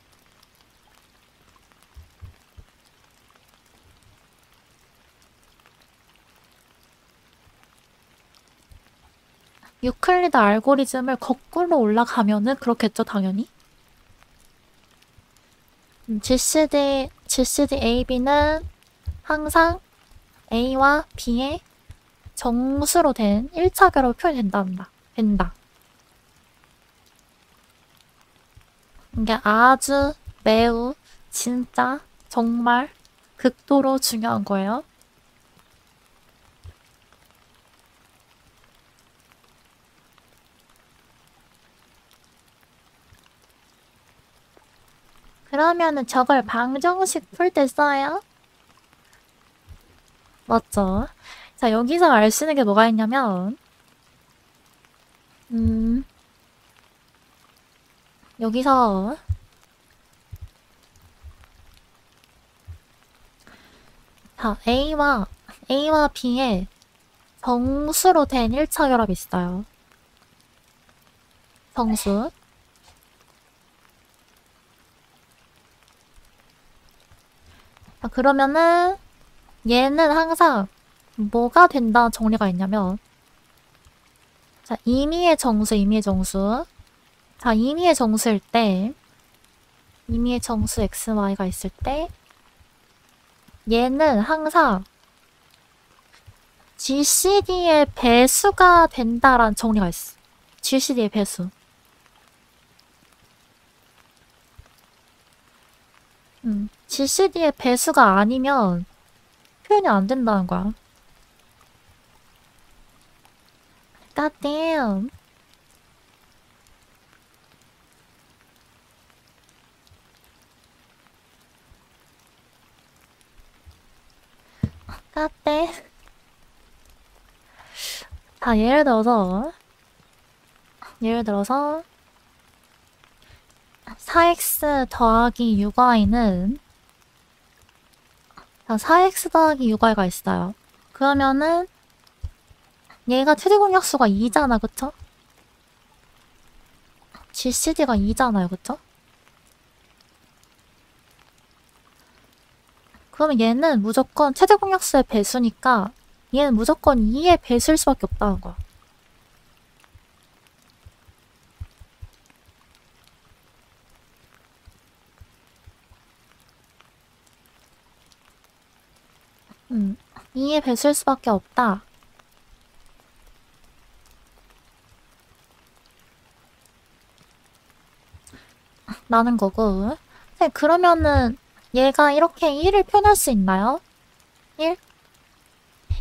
Speaker 1: 유클리드 알고리즘을 거꾸로 올라가면은 그렇겠죠, 당연히. GCD AB는 항상 A와 B의 정수로 된 1차 결합으로 표현이 된다. 이게 아주 매우 진짜 정말 극도로 중요한 거예요. 그러면은 저걸 방정식 풀 때 써요? 맞죠? 자, 여기서 알 수 있는 게 뭐가 있냐면 여기서 자, A와 B의 정수로 된 1차 결합이 있어요. 정수. 자, 그러면은 얘는 항상 뭐가 된다는 정리가 있냐면 자, 임의의 정수 자, 임의의 정수일 때, 임의의 정수 xy가 있을 때, 얘는 항상 GCD의 배수가 된다라는 정리가 있어. GCD의 배수. GCD의 배수가 아니면 표현이 안 된다는 거야. God damn. God damn. 자, 예를 들어서 4x 더하기 6y는 4x 더하기 6y가 있어요. 그러면은 얘가 최대 공약수가 2잖아, 그쵸? GCD가 2잖아요, 그쵸? 그러면 얘는 무조건 최대 공약수의 배수니까 얘는 무조건 2의 배수일 수밖에 없다는 거야. 음, 2의 배수일 수밖에 없다. 라는 거고. 네, 그러면은 얘가 이렇게 1을 표현할 수 있나요? 1?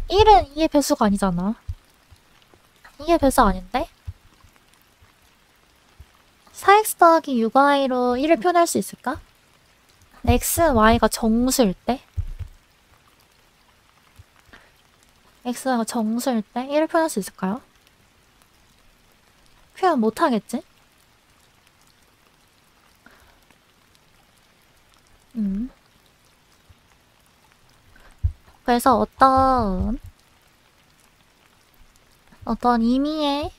Speaker 1: 1은 2의 배수가 아니잖아. 2의 배수 아닌데? 4x 더하기 6y로 1을 표현할 수 있을까? x, y가 정수일 때? x, y가 정수일 때 1을 표현할 수 있을까요? 표현 못하겠지? 그래서 어떤 임의의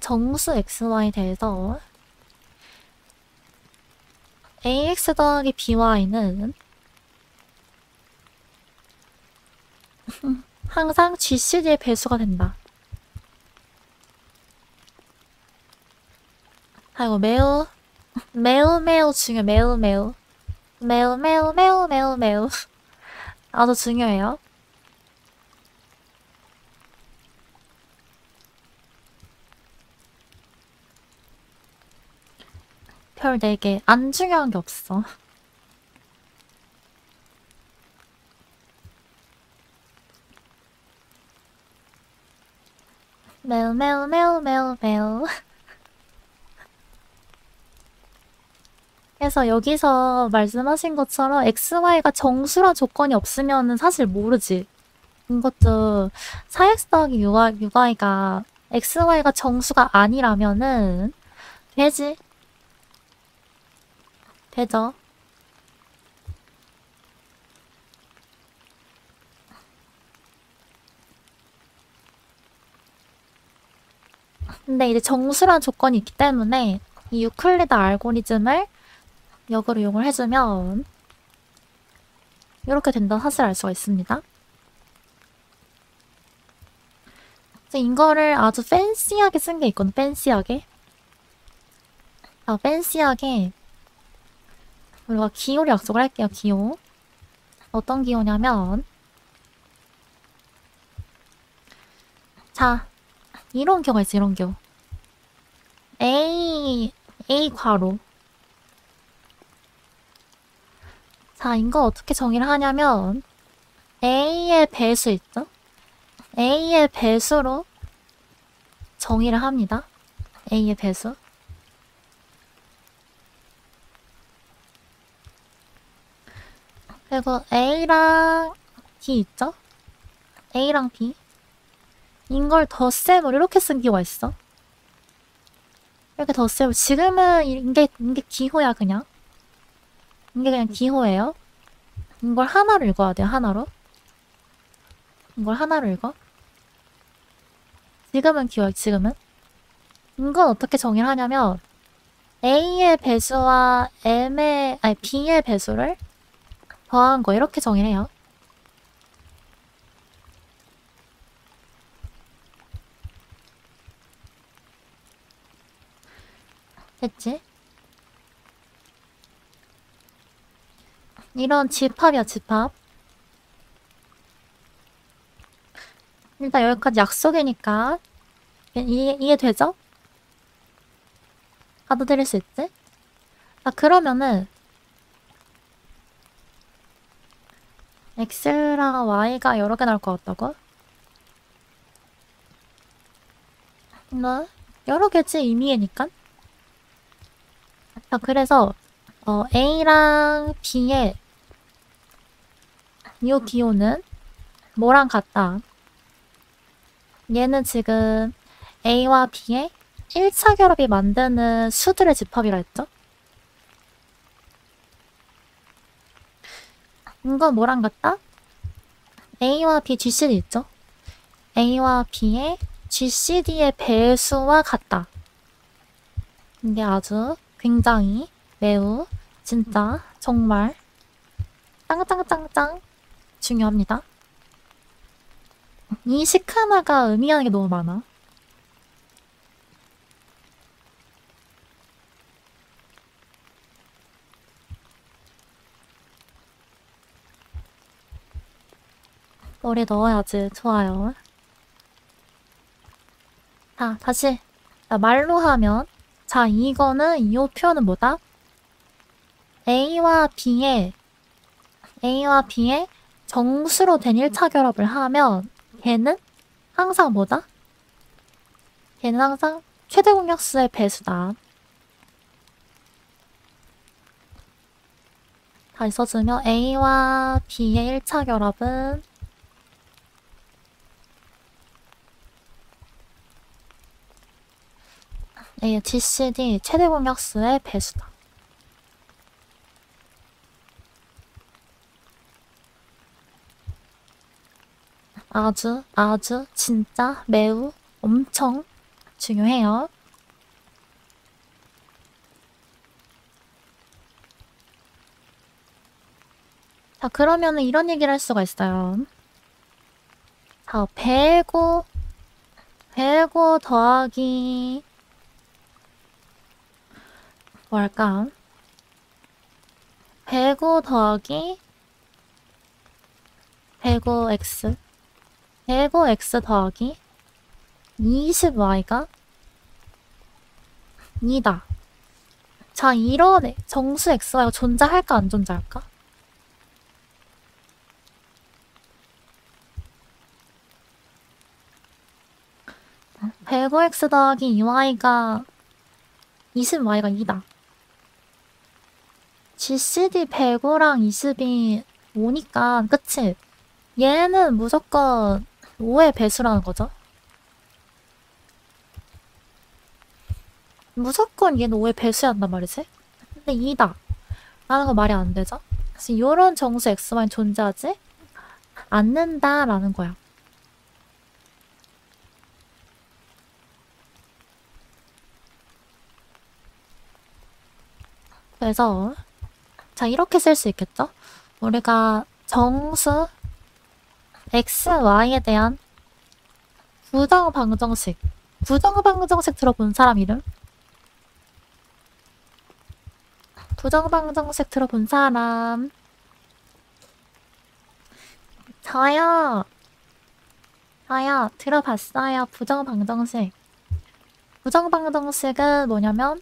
Speaker 1: 정수 xy에 대해서 ax 더하기 by는 항상 GCD의 배수가 된다. 아, 이거 매우 중요해. 매우 아주 중요해요. 별 4개. 안 중요한 게 없어. 매우. 그래서 여기서 말씀하신 것처럼 XY가 정수란 조건이 없으면은 사실 모르지. 이것도 4x 더하기 6y가 XY가 정수가 아니라면은 되지. 되죠. 근데 이제 정수란 조건이 있기 때문에 이 유클리드 알고리즘을 역으로 이용을 해주면 이렇게 된다는 사실을 알 수가 있습니다. 이거를 아주 팬시하게 쓴 게 있거든, 팬시하게. 팬시하게 우리가 기호를 약속을 할게요, 기호. 어떤 기호냐면 자, 이런 경우가 있어, 이런 경우. A 괄호. 자, 이거 어떻게 정의를 하냐면 A의 배수 있죠? A의 배수로 정의를 합니다. A의 배수. 그리고 A랑 B 있죠? A랑 B. 이걸 덧셈으로 이렇게 쓴 기호가 있어. 이렇게 덧셈을. 지금은 이게 기호야, 그냥. 이게 그냥 기호예요. 이걸 하나로 읽어야 돼요, 하나로. 이걸 하나로 읽어. 지금은 기호야, 지금은. 이건 어떻게 정의를 하냐면 A의 배수와 B의 배수를 더한 거 이렇게 정의해요. 됐지? 이런 집합이야, 집합. 일단 여기까지 약속이니까 이해되죠? 받아들일 수 있지? 자, 그러면은 X랑 Y가 여러 개 나올 것 같다고? 뭐 여러 개지, 의미니까. 자, 그래서 A랑 B의 이 기호는 뭐랑 같다? 얘는 지금 A와 B의 1차 결합이 만드는 수들의 집합이라 했죠? 이건 뭐랑 같다? A와 B GCD 있죠? A와 B의 GCD의 배수와 같다. 이게 아주 굉장히 매우 진짜 정말 짱짱짱짱 중요합니다. 이 식 하나가 의미하는 게 너무 많아. 머리에 넣어야지. 좋아요. 자, 다시. 자, 말로 하면 자, 이거는 이 표현은 뭐다? A와 B의 정수로 된 1차 결합을 하면 걔는 항상 뭐다? 걔는 항상 최대 공약수의 배수다. 다시 써주면 A와 B의 1차 결합은 A의 GCD 최대 공약수의 배수다. 아주 진짜 매우 엄청 중요해요. 자, 그러면은 이런 얘기를 할 수가 있어요. 자, 105 더하기 뭐랄까? 105 더하기 105x 105x 더하기 20y가 2다. 자, 이런 정수 xy가 존재할까 안 존재할까? 어? 105x 더하기 2y가 20y가 2다. GCD 105랑 20이 5니까 그치? 얘는 무조건 5의 배수라는 거죠. 무조건 얘는 5의 배수야 한단 말이지? 근데 2다 라는 거 말이 안 되죠? 그래서 이런 정수 xy는 존재하지 않는다라는 거야. 그래서 자, 이렇게 쓸 수 있겠죠? 우리가 정수 x, y에 대한 부정방정식 들어본 사람 이름? 부정방정식 들어본 사람. 저요 들어봤어요. 부정방정식은 뭐냐면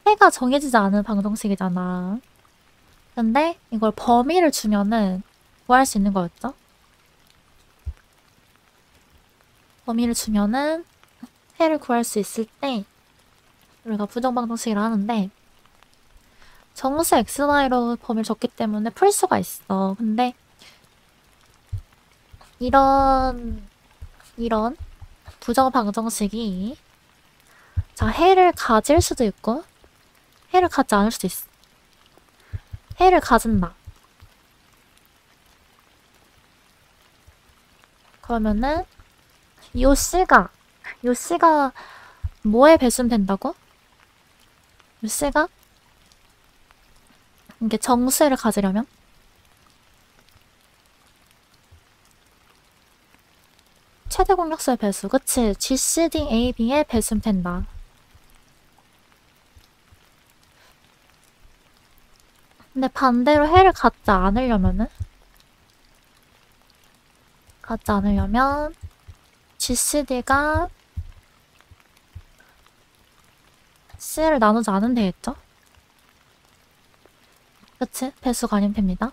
Speaker 1: 해가 정해지지 않은 방정식이잖아. 근데 이걸 범위를 주면은 구할 수 있는 거였죠? 범위를 주면은 해를 구할 수 있을 때 우리가 부정방정식을 하는데 정수 xy로 범위를 줬기 때문에 풀 수가 있어. 근데 이런 부정방정식이 자, 해를 가질 수도 있고 해를 갖지 않을 수도 있어. 해를 가진다. 그러면은 요 씨가 뭐에 배수는 된다고? 요 씨가 이게 정수해를 가지려면 최대 공약수의 배수, 그치? GCD AB의 배수는 된다. 근데 반대로 해를 갖지 않으려면은? 갖지 않으려면 GCD가 C를 나누지 않으면 되겠죠? 그치? 배수가 아니면 됩니다.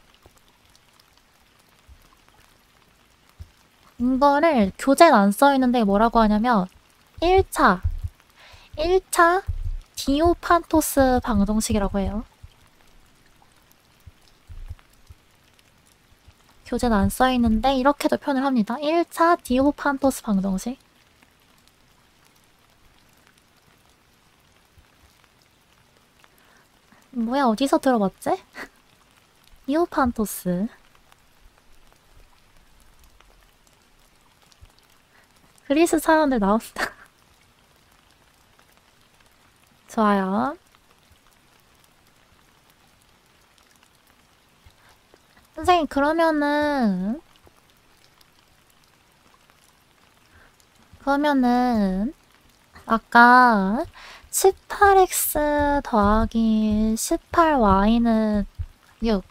Speaker 1: 이거를 교재는 안 써있는데 뭐라고 하냐면 1차 디오판토스 방정식이라고 해요. 교재는 안 써있는데 이렇게도 표현을 합니다. 1차 디오판토스 방정식. 뭐야, 어디서 들어봤지? 디오판토스. 그리스 사람들 나온다. 좋아요. 선생님, 그러면은 아까 18x 더하기 18y는 6.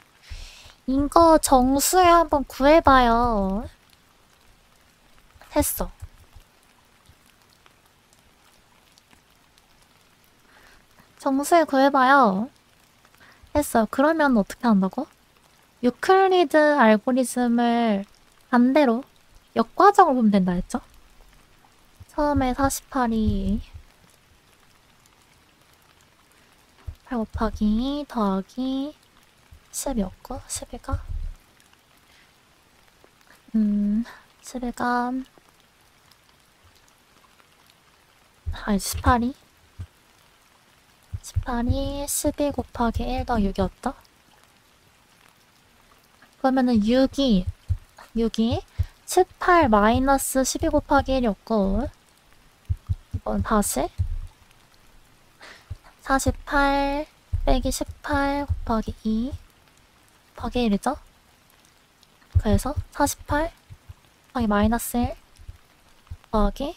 Speaker 1: 이거 정수에 한번 구해봐요. 했어. 정수에 구해봐요. 했어요. 그러면 어떻게 한다고? 유클리드 알고리즘을 반대로 역과정으로 보면 된다 했죠? 처음에 48이 8 곱하기 더하기 10이었고 11가 11가 아니 18이 12 곱하기 1 더하기 6이었다? 그러면은 6이 18 마이너스 12 곱하기 1이었고 이건 다시 48 빼기 18 곱하기 2 곱하기 1이죠? 그래서 48 곱하기 마이너스 1 더하기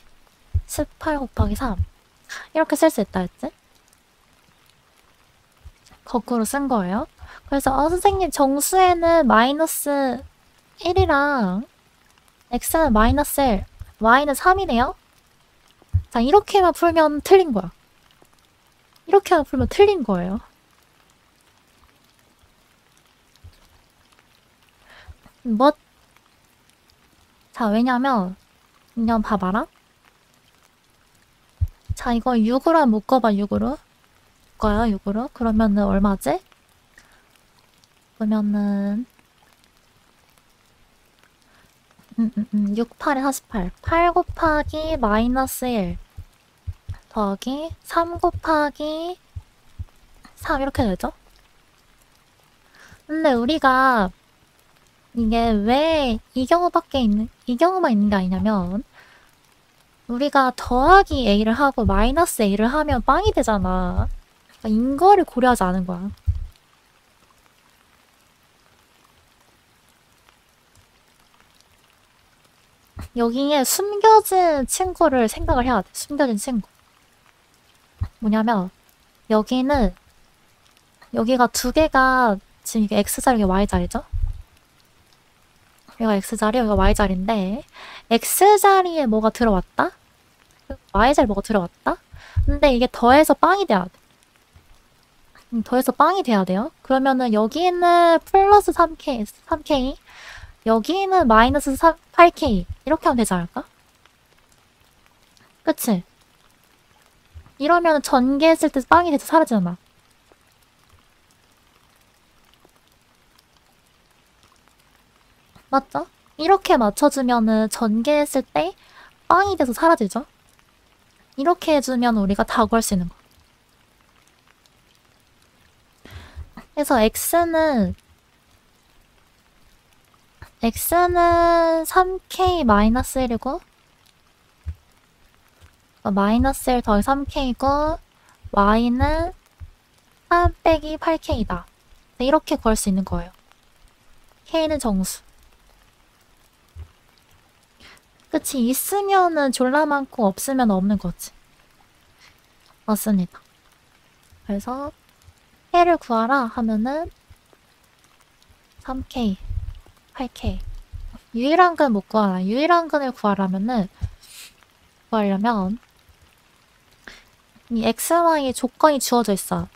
Speaker 1: 18 곱하기 3 이렇게 쓸 수 있다 했지? 거꾸로 쓴 거예요. 그래서 선생님 정수에는 마이너스 1이랑 x는 마이너스 1, y는 3이네요? 자, 이렇게만 풀면 틀린 거야. 이렇게만 풀면 틀린 거예요. 뭐? 자, 왜냐면 봐봐라. 자, 이거 6으로 한번 묶어봐, 6으로. 묶어요, 6으로. 그러면은 얼마지? 그러면은 6, 8에 48. 8 곱하기 마이너스 1 더하기 3 곱하기 3 이렇게 되죠? 근데 우리가 이게 왜 이 경우만 있는 게 아니냐면 우리가 더하기 a를 하고 마이너스 a를 하면 빵이 되잖아. 그러니까 인거를 고려하지 않은 거야. 여기에 숨겨진 친구를 생각을 해야 돼. 숨겨진 친구. 뭐냐면 여기가 두 개가 지금 이게 x자리, 이게 y자리죠? 여기가 x자리, 여기가 y자리인데 x자리에 뭐가 들어왔다? y자리에 뭐가 들어왔다? 근데 이게 더해서 빵이 돼야 돼. 더해서 빵이 돼야 돼요. 그러면은 여기는 플러스 3k, 여기는 마이너스 8k 이렇게 하면 되지 않을까? 그치? 이러면 전개했을 때 빵이 돼서 사라지잖아. 맞죠? 이렇게 맞춰주면은 전개했을 때 빵이 돼서 사라지죠? 이렇게 해주면 우리가 다 구할 수 있는 거. 그래서 x는 3k-1이고 마이너스 1 더하기 3k이고 y는 3 빼기 8k이다. 이렇게 구할 수 있는 거예요. k는 정수. 그치, 있으면은 졸라 많고 없으면 없는 거지. 맞습니다. 그래서 k를 구하라 하면은 3K, 8K. 유일한근 못 구하나? 유일한근을 구하려면 이 XY의 조건이 주어져 있어.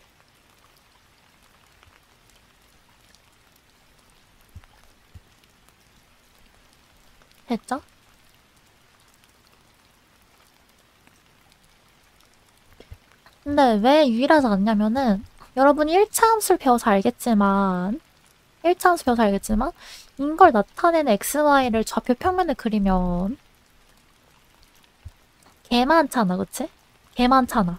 Speaker 1: 됐죠? 근데 왜 유일하지 않냐면은 여러분이 1차 함수를 배워서 알겠지만 인걸 나타내는 XY를 좌표 평면에 그리면 개 많잖아, 그치? 개 많잖아.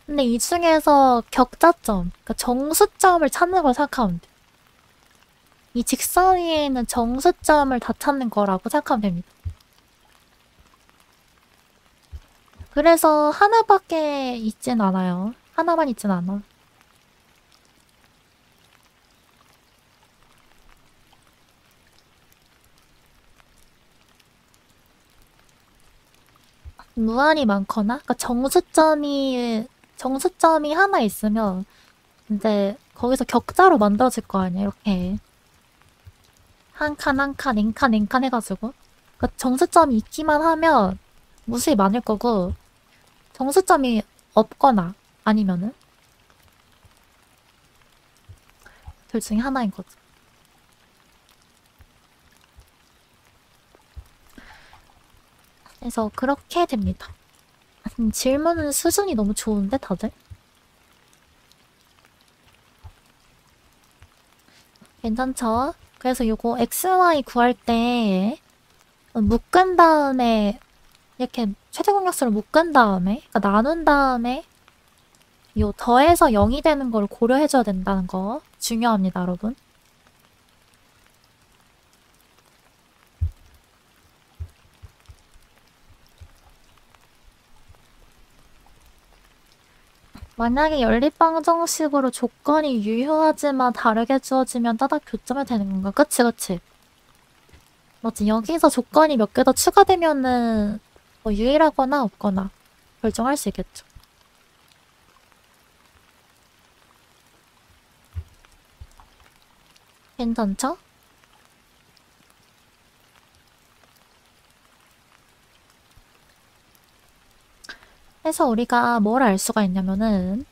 Speaker 1: 근데 이 중에서 격자점, 그러니까 정수점을 찾는 걸 생각하면 돼. 이 직선 위에 있는 정수점을 다 찾는 거라고 생각하면 됩니다. 그래서 하나밖에 있진 않아요. 하나만 있진 않아. 무한히 많거나, 그러니까 정수점이 하나 있으면 이제 거기서 격자로 만들어질 거 아니야, 이렇게. 한 칸, 한 칸, 앵칸 해가지고. 그러니까 정수점이 있기만 하면 무수히 많을 거고, 정수점이 없거나 아니면은 둘 중에 하나인 거죠. 그래서 그렇게 됩니다. 질문은 수준이 너무 좋은데 다들? 괜찮죠? 그래서 요거 XY 구할 때 묶은 다음에 이렇게 최대 공약수를 묶은 다음에 그러니까 나눈 다음에 요 더해서 0이 되는 걸 고려해줘야 된다는 거 중요합니다, 여러분. 만약에 연립방정식으로 조건이 유효하지만 다르게 주어지면 따닥 교점이 되는 건가? 그치. 맞지? 여기서 조건이 몇 개 더 추가되면은 뭐 유일하거나 없거나 결정할 수 있겠죠. 괜찮죠? 해서 우리가 뭘 알 수가 있냐면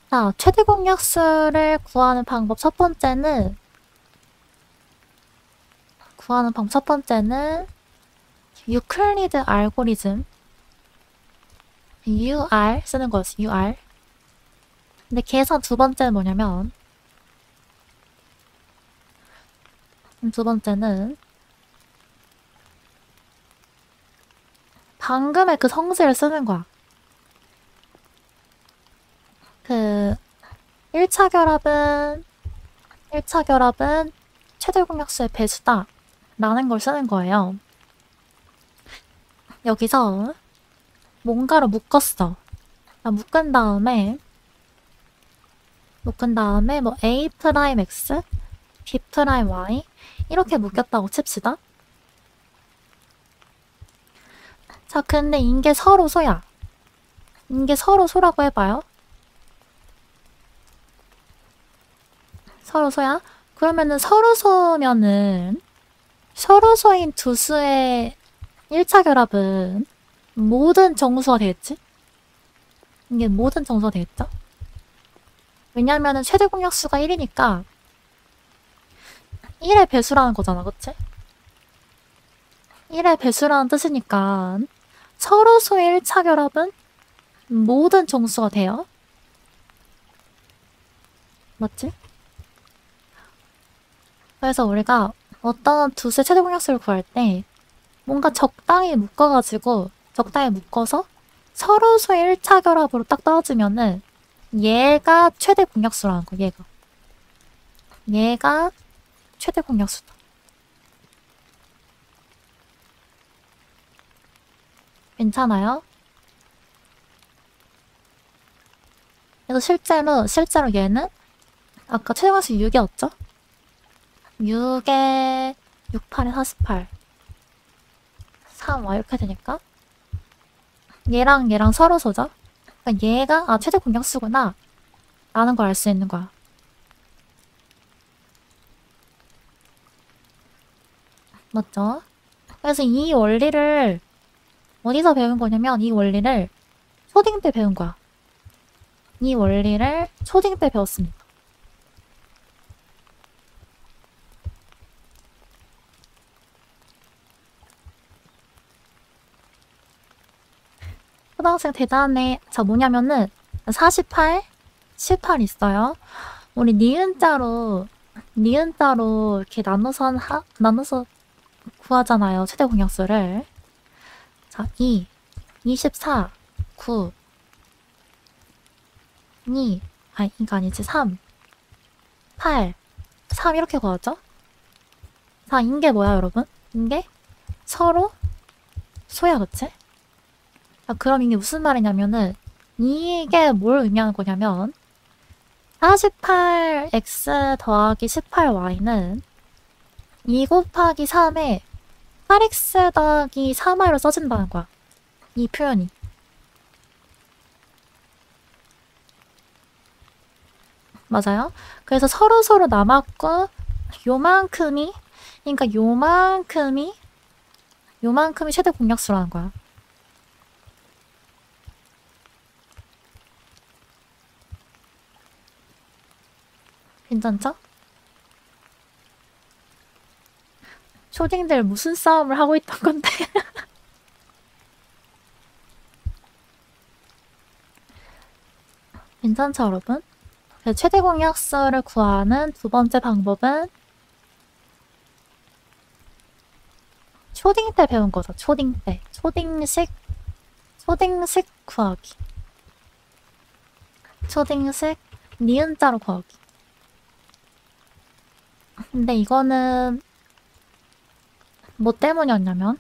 Speaker 1: 자, 최대 공약수를 구하는 방법 첫 번째는 유클리드 알고리즘 UR 쓰는 거지, UR. 근데 계산 두 번째는 뭐냐면 두 번째는 방금의 그 성질을 쓰는 거야. 그 1차 결합은 최대 공약수의 배수다 라는 걸 쓰는 거예요. 여기서 뭔가를 묶었어. 묶은 다음에 뭐 A'X, B'Y 이렇게 묶였다고 칩시다. 자, 근데 인게 서로 소야. 인게 서로 소라고 해봐요. 서로 소야? 그러면은 서로 소면은 서로 소인 두 수의 1차 결합은 모든 정수가 되겠지? 이게 모든 정수가 되겠죠? 왜냐면은 최대 공약수가 1이니까 1의 배수라는 거잖아, 그치? 1의 배수라는 뜻이니까 서로소의 1차 결합은 모든 정수가 돼요. 맞지? 그래서 우리가 어떤 두수의 최대 공약수를 구할 때 뭔가 적당히 묶어서 서로소의 1차 결합으로 딱 떨어지면은 얘가 최대 공약수라는 거, 얘가 최대 공약수다. 괜찮아요? 그래서 실제로 얘는 아까 최대 공약수 6이었죠? 6에 6, 8에 48 3, 이렇게 되니까 얘랑 서로소죠? 그러니까 얘가 최대 공약수구나 라는 걸 알 수 있는 거야. 맞죠? 그래서 이 원리를 어디서 배운 거냐면 이 원리를 초딩 때 배운 거야. 이 원리를 초딩 때 배웠습니다. 초등학생 대단해. 자, 뭐냐면은 48, 18 있어요. 우리 니은자로 이렇게 나눠서 구하잖아요. 최대 공약수를. 자, 2, 24, 9, 2, 이거 아니지. 3, 8, 3 이렇게 구하죠? 자, 인게 뭐야, 여러분? 인게 서로 소야, 그치? 자, 그럼 이게 무슨 말이냐면은 이게 뭘 의미하는 거냐면 48x 더하기 18y는 2 곱하기 3에 8x 더하기 3y로 써진다는 거야. 이 표현이. 맞아요? 그래서 서로 남았고 요만큼이 그러니까 요만큼이 최대 공약수라는 거야. 괜찮죠? 초딩들 무슨 싸움을 하고 있던 건데. 괜찮죠, 여러분? 최대 공약수를 구하는 두 번째 방법은 초딩 때 배운 거죠. 초딩 때. 초딩식 구하기. 초딩식 니은자로 구하기. 근데 이거는 뭐 때문이었냐면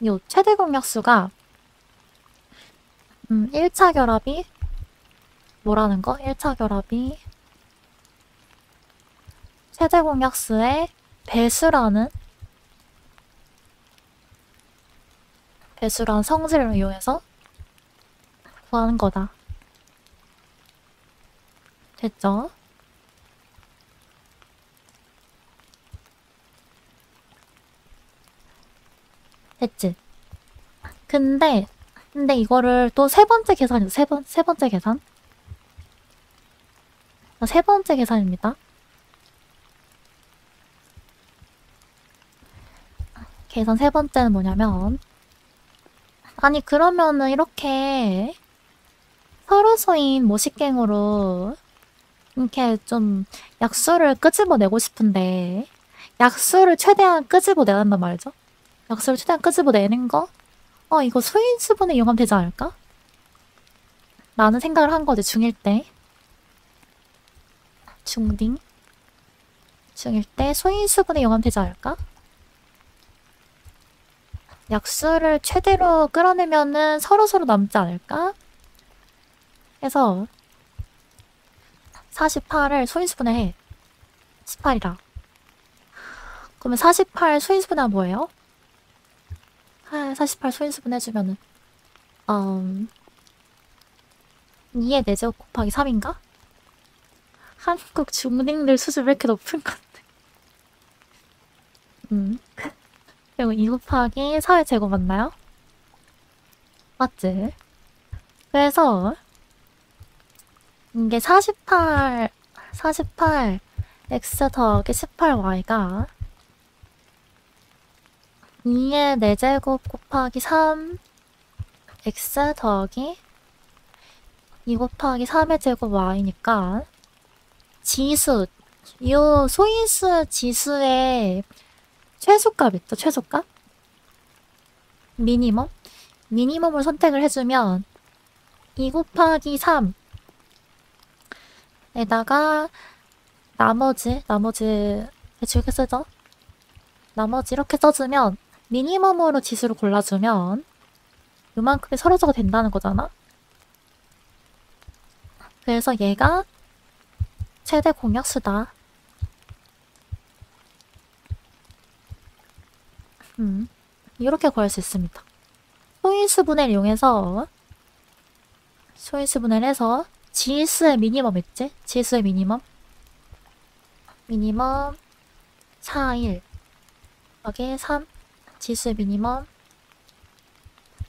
Speaker 1: 이 최대 공약수가 1차 결합이 뭐라는 거? 1차 결합이 최대 공약수의 배수라는 성질을 이용해서 구하는 거다. 됐죠? 됐지? 근데 이거를 또 세 번째 계산이죠. 세 번째 계산. 세 번째 계산입니다. 계산 세 번째는 뭐냐면 아니 그러면은 이렇게 서로소인 모식갱으로 이렇게 좀 약수를 끄집어내고 싶은데 약수를 최대한 끄집어내란단 말이죠. 약수를 최대한 끄집어내는 거? 이거 소인수분해 융합되지 않을까? 라는 생각을 한 거지, 중1 때. 중1 때 소인수분해 융합되지 않을까? 약수를 최대로 끌어내면은 서로서로 남지 않을까? 해서 48을 소인수분해 해. 18이라. 그러면 48 소인수분해가 뭐예요? 48 소인수분 해주면은 2의 4제곱 곱하기 3인가? 한국 중딩들 수준 왜 이렇게 높은 건데? 그리고 2 곱하기 4의 제곱 맞나요? 맞지? 그래서 이게 48 x 더하기 18y가 2의 4제곱 곱하기 3 x 더하기 2 곱하기 3의 제곱 y니까 지수, 이 소인수 지수의 최소값 있죠? 최소값? 미니멈을 선택을 해주면 2 곱하기 3에다가 나머지 대충 이렇게 쓰죠? 나머지 이렇게 써주면 미니멈으로 지수를 골라주면 요만큼이 서로서가 된다는 거잖아? 그래서 얘가 최대 공약수다. 이렇게 구할 수 있습니다. 소인수분해를 이용해서 소인수분해를 해서 지수의 미니멈 있지? 지수의 미니멈 4, 1 여기에 3 지수 미니멈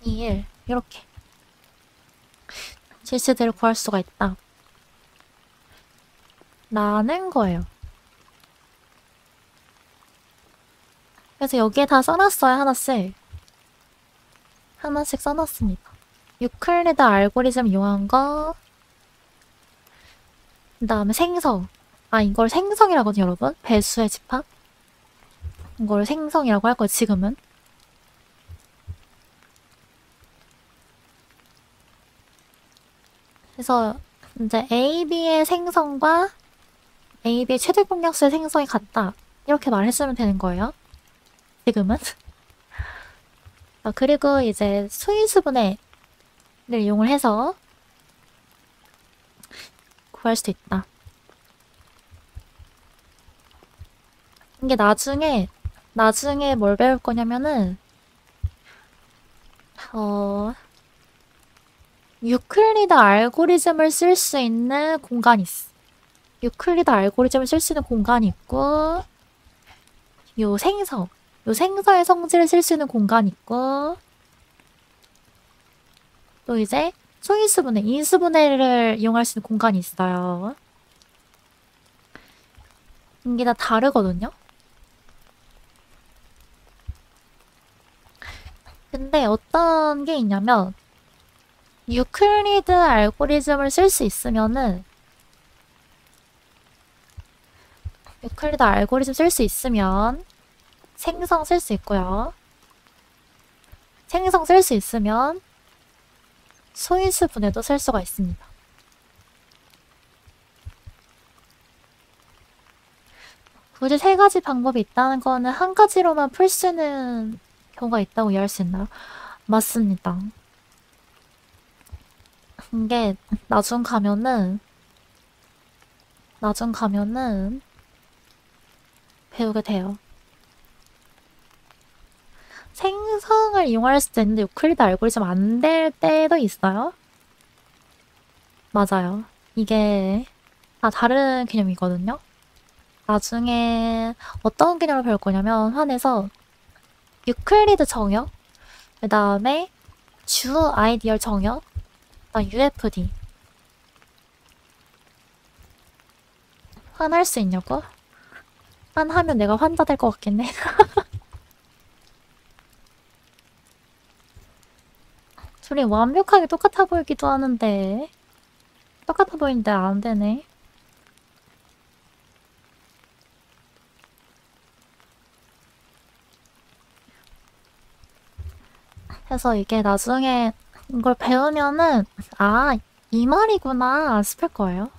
Speaker 1: 2, 1 이렇게 지수들을 구할 수가 있다 라는 거예요. 그래서 여기에 다 써놨어요. 하나씩 써놨습니다. 유클리드 알고리즘 이용한 거, 그 다음에 생성. 이걸 생성이라고 하거든요, 여러분. 배수의 집합. 이걸 생성이라고 할 거예요, 지금은. 그래서 이제 AB의 생성과 AB의 최대 공약수의 생성이 같다. 이렇게 말했으면 되는 거예요. 지금은. 그리고 이제 수인수분해를 이용을 해서 구할 수도 있다. 이게 나중에 뭘 배울 거냐면은 유클리드 알고리즘을 쓸 수 있는 공간이 있어. 유클리드 알고리즘을 쓸 수 있는 공간이 있고 요 생서의 성질을 쓸 수 있는 공간이 있고 또 이제 소인수분해, 인수분해를 이용할 수 있는 공간이 있어요. 이게 다 다르거든요? 근데 어떤 게 있냐면 유클리드 알고리즘을 쓸 수 있으면은 유클리드 알고리즘 쓸 수 있으면 생성 쓸 수 있고요. 생성 쓸 수 있으면 소인수 분해도 쓸 수가 있습니다. 굳이 세 가지 방법이 있다는 거는 한 가지로만 풀 수 있는 경우가 있다고 이해할 수 있나요? 맞습니다. 이게 나중 가면은 배우게 돼요. 생성을 이용할 수도 있는데 유클리드 알고리즘 안 될 때도 있어요. 맞아요. 이게 다 다른 개념이거든요. 나중에 어떤 개념을 배울 거냐면 환에서 유클리드 정역, 그 다음에 주 아이디얼 정역, 그다음 UFD. 환 할 수 있냐고? 환 하면 내가 환자 될 것 같겠네. 둘이 완벽하게 똑같아 보이기도 하는데 똑같아 보이는데 안 되네. 그래서 이게 나중에 이걸 배우면은 이 말이구나 싶을 거예요.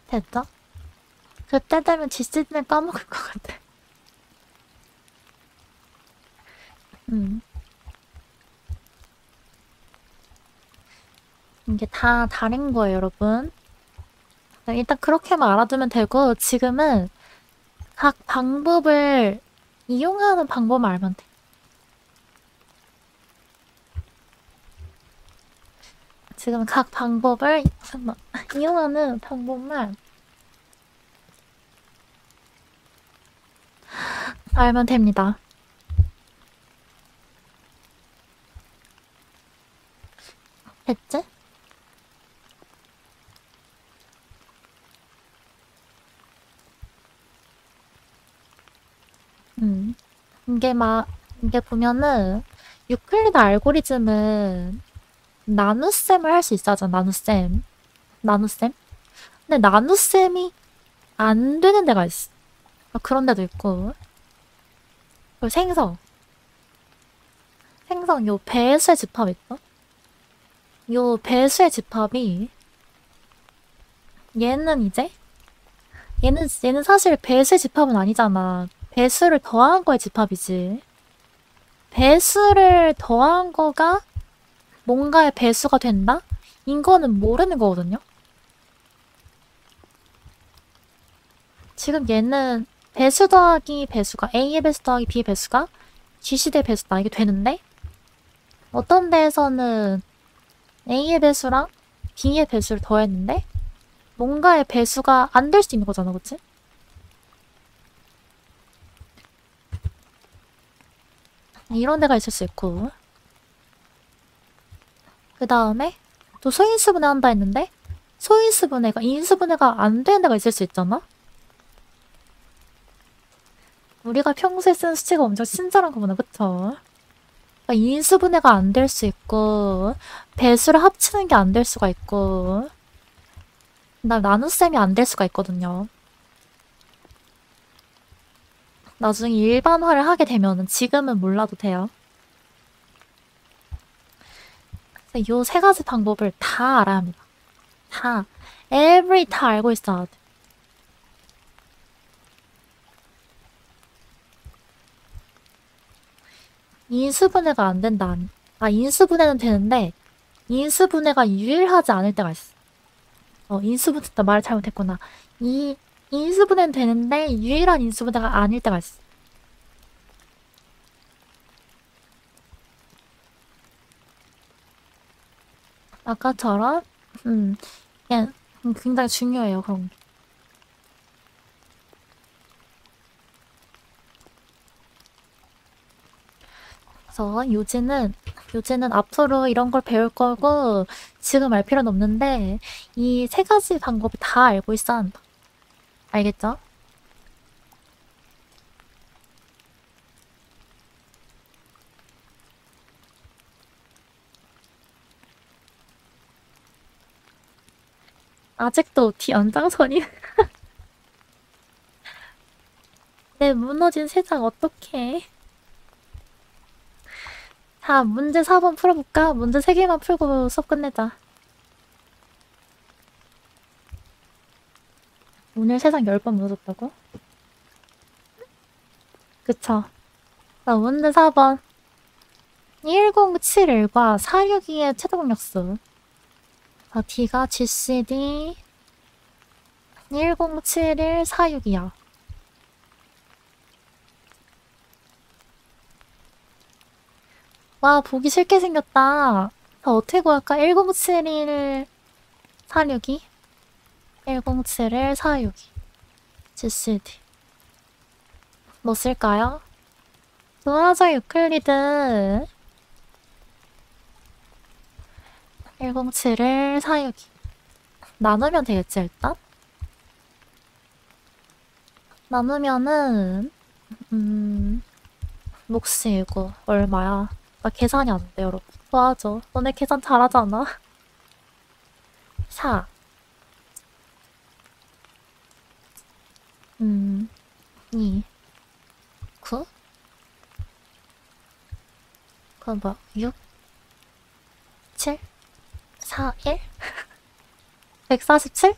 Speaker 1: 됐죠? 그때 되면 지스는 까먹을 것 같아. 이게 다 다른 거예요, 여러분. 일단 그렇게만 알아두면 되고 지금은 각 방법을 이용하는 방법만 알면 돼. 지금 각 방법을 이용하는 방법만 알면 됩니다. 됐지? 이게 보면은 유클리드 알고리즘은 나눗셈을 할 수 있어잖아. 나눗셈. 근데 나눗셈이 안 되는 데가 있어. 그런 데도 있고. 그리고 생성 요 배수의 집합 있어? 요 배수의 집합이 얘는 사실 배수의 집합은 아니잖아. 배수를 더한 거의 집합이지. 배수를 더한 거가 뭔가의 배수가 된다? 이거는 모르는 거거든요? 지금 얘는 배수 더하기 배수가 A의 배수 더하기 B의 배수가 GC대 배수다. 이게 되는데 어떤 데에서는 A의 배수랑 B의 배수를 더했는데 뭔가의 배수가 안 될 수 있는 거잖아, 그치? 이런 데가 있을 수 있고 그 다음에 또 소인수분해 한다 했는데 소인수분해가 인수분해가 안 되는 데가 있을 수 있잖아? 우리가 평소에 쓰는 수치가 엄청 친절한 거구나, 그쵸? 그러니까 인수분해가 안 될 수 있고 배수를 합치는 게 안 될 수가 있고 나눗셈이 안 될 수가 있거든요. 나중에 일반화를 하게 되면은 지금은 몰라도 돼요. 요 세 가지 방법을 다 알아야 합니다. 다. every 다 알고 있어야 돼. 인수분해가 안 된다. 인수분해는 되는데 인수분해가 유일하지 않을 때가 있어. 인수분해, 나 말 잘못했구나. 인수분해는 되는데 유일한 인수분해가 아닐 때가 있어. 아까처럼 그냥 굉장히 중요해요, 그런 게. 그래서 요지는 앞으로 이런 걸 배울 거고 지금 알 필요는 없는데 이 세 가지 방법을 다 알고 있어야 한다. 알겠죠? 아직도 OT 연장선이? 내 무너진 세상 어떡해. 자, 문제 4번 풀어볼까? 문제 3개만 풀고 수업 끝내자. 오늘 세상 10번 무너졌다고? 그쵸. 자, 문제 4번. 1071과 462의 최대 공역수. 자, D가 GCD 1071 462야. 와, 보기 싫게 생겼다. 자, 어떻게 구할까? 1071 462 1071 462 GCD 뭐 쓸까요? 도화적 유클리드 1071 462 나누면 되겠지, 일단? 나누면은 몫이 이거 얼마야? 나 계산이 안 돼, 여러분. 도와줘. 너네 계산 잘하잖아. 4 2 9 그럼 뭐야? 6 7 4 1 147?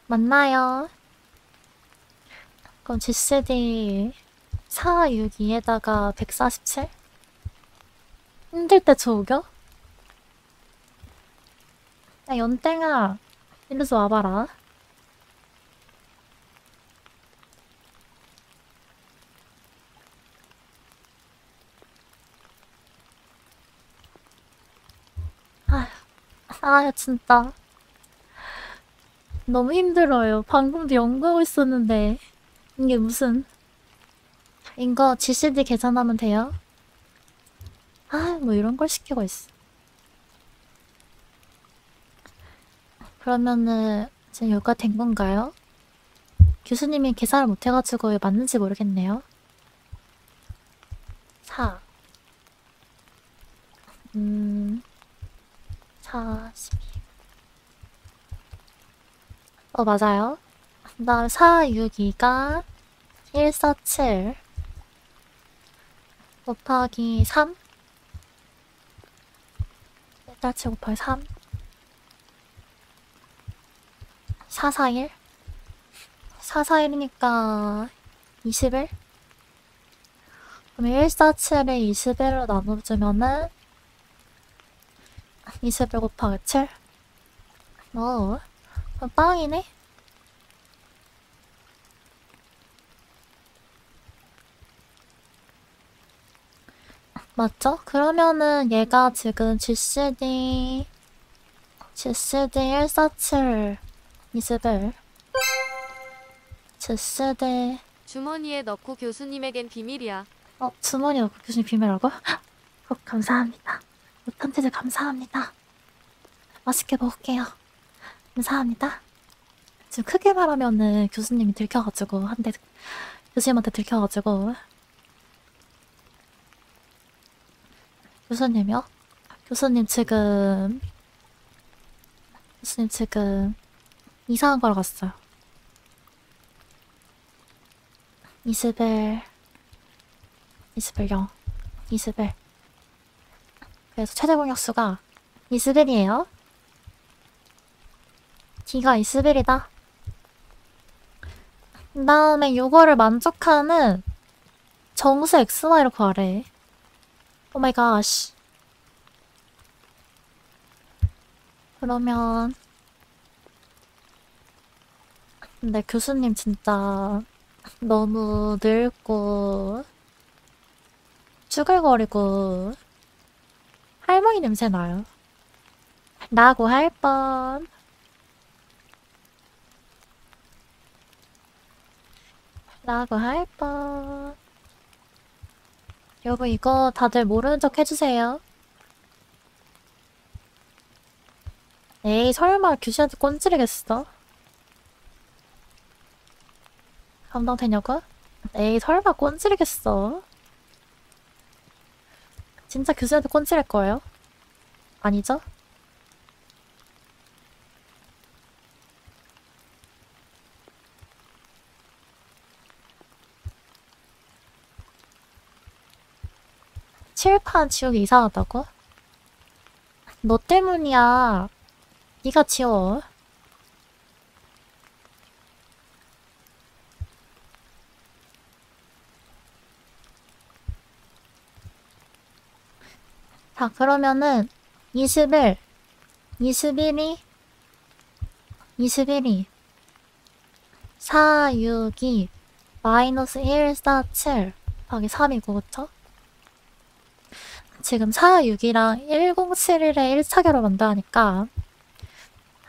Speaker 1: 맞나요? 그럼 GCD 462에다가 147? 힘들 때 저우겨? 야, 연땡아, 이리서 와봐라. 진짜. 너무 힘들어요. 방금도 연구하고 있었는데. 이게 무슨. 이거 GCD 계산하면 돼요? 뭐 이런 걸 시키고 있어. 그러면은 지금 여기가 된 건가요? 교수님이 계산을 못해가지고 왜 맞는지 모르겠네요. 4 4 12 맞아요. 그 다음 462가 147 곱하기 3 147 곱하기 3 441 441이니까 21 그럼 147을 21로 나눠주면은 21 곱하기 7 그럼 빵이네? 맞죠? 그러면은 얘가 지금 GCD 147 이스벨 GCD
Speaker 2: 주머니에 넣고 교수님에겐 비밀이야.
Speaker 1: 주머니 넣고 교수님 비밀하고? 감사합니다. 못한 짓을 감사합니다. 맛있게 먹을게요. 감사합니다. 지금 크게 말하면은 교수님이 들켜가지고 교수님한테 들켜가지고 교수님이요? 교수님 지금 이상한 걸 갔어요. 이스벨 0 이스벨 그래서 최대 공격수가 이스벨이에요. D가 이스벨이다. 그 다음에 이거를 만족하는 정수 XY를 구하래. 오마이갓. 그러면 근데 교수님 진짜 너무 늙고 쭈글거리고 할머니 냄새 나요. 라고 할 뻔. 라고 할 뻔. 여러분 이거 다들 모르는 척 해주세요. 에이 설마 규시한테 꼰지르겠어? 감당되냐고? 에이 설마 꼰지르겠어? 진짜 교수한테 꼰지를 거예요? 아니죠? 칠판 지우기 이상하다고? 너 때문이야. 네가 지워. 자 그러면은 21이 4, 6, 2 마이너스 1, 4, 7 더하기 3이고 그쵸? 지금 4, 6이랑 1071의 1차계로 만들어니까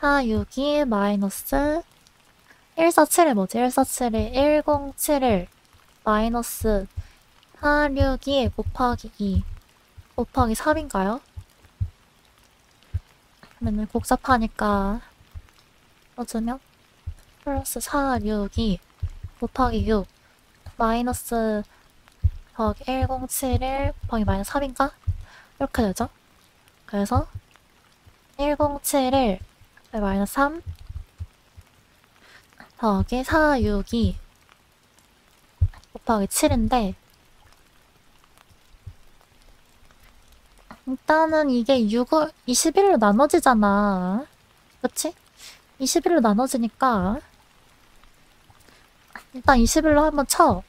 Speaker 1: 4, 6, 2 마이너스 1, 4, 7이 뭐지? 1, 4, 7이 1071 마이너스 4, 6, 2 곱하기 2 곱하기 3인가요? 맨날 복잡하니까 써주면 플러스 4, 6, 2 곱하기 6 마이너스 더하기 1071 곱하기 마이너스 3인가? 이렇게 되죠? 그래서 1071 마이너스 3 더하기 4, 6, 2 곱하기 7인데 일단은 이게 21로 나눠지잖아. 그치? 21로 나눠지니까 일단 21로 한번 쳐.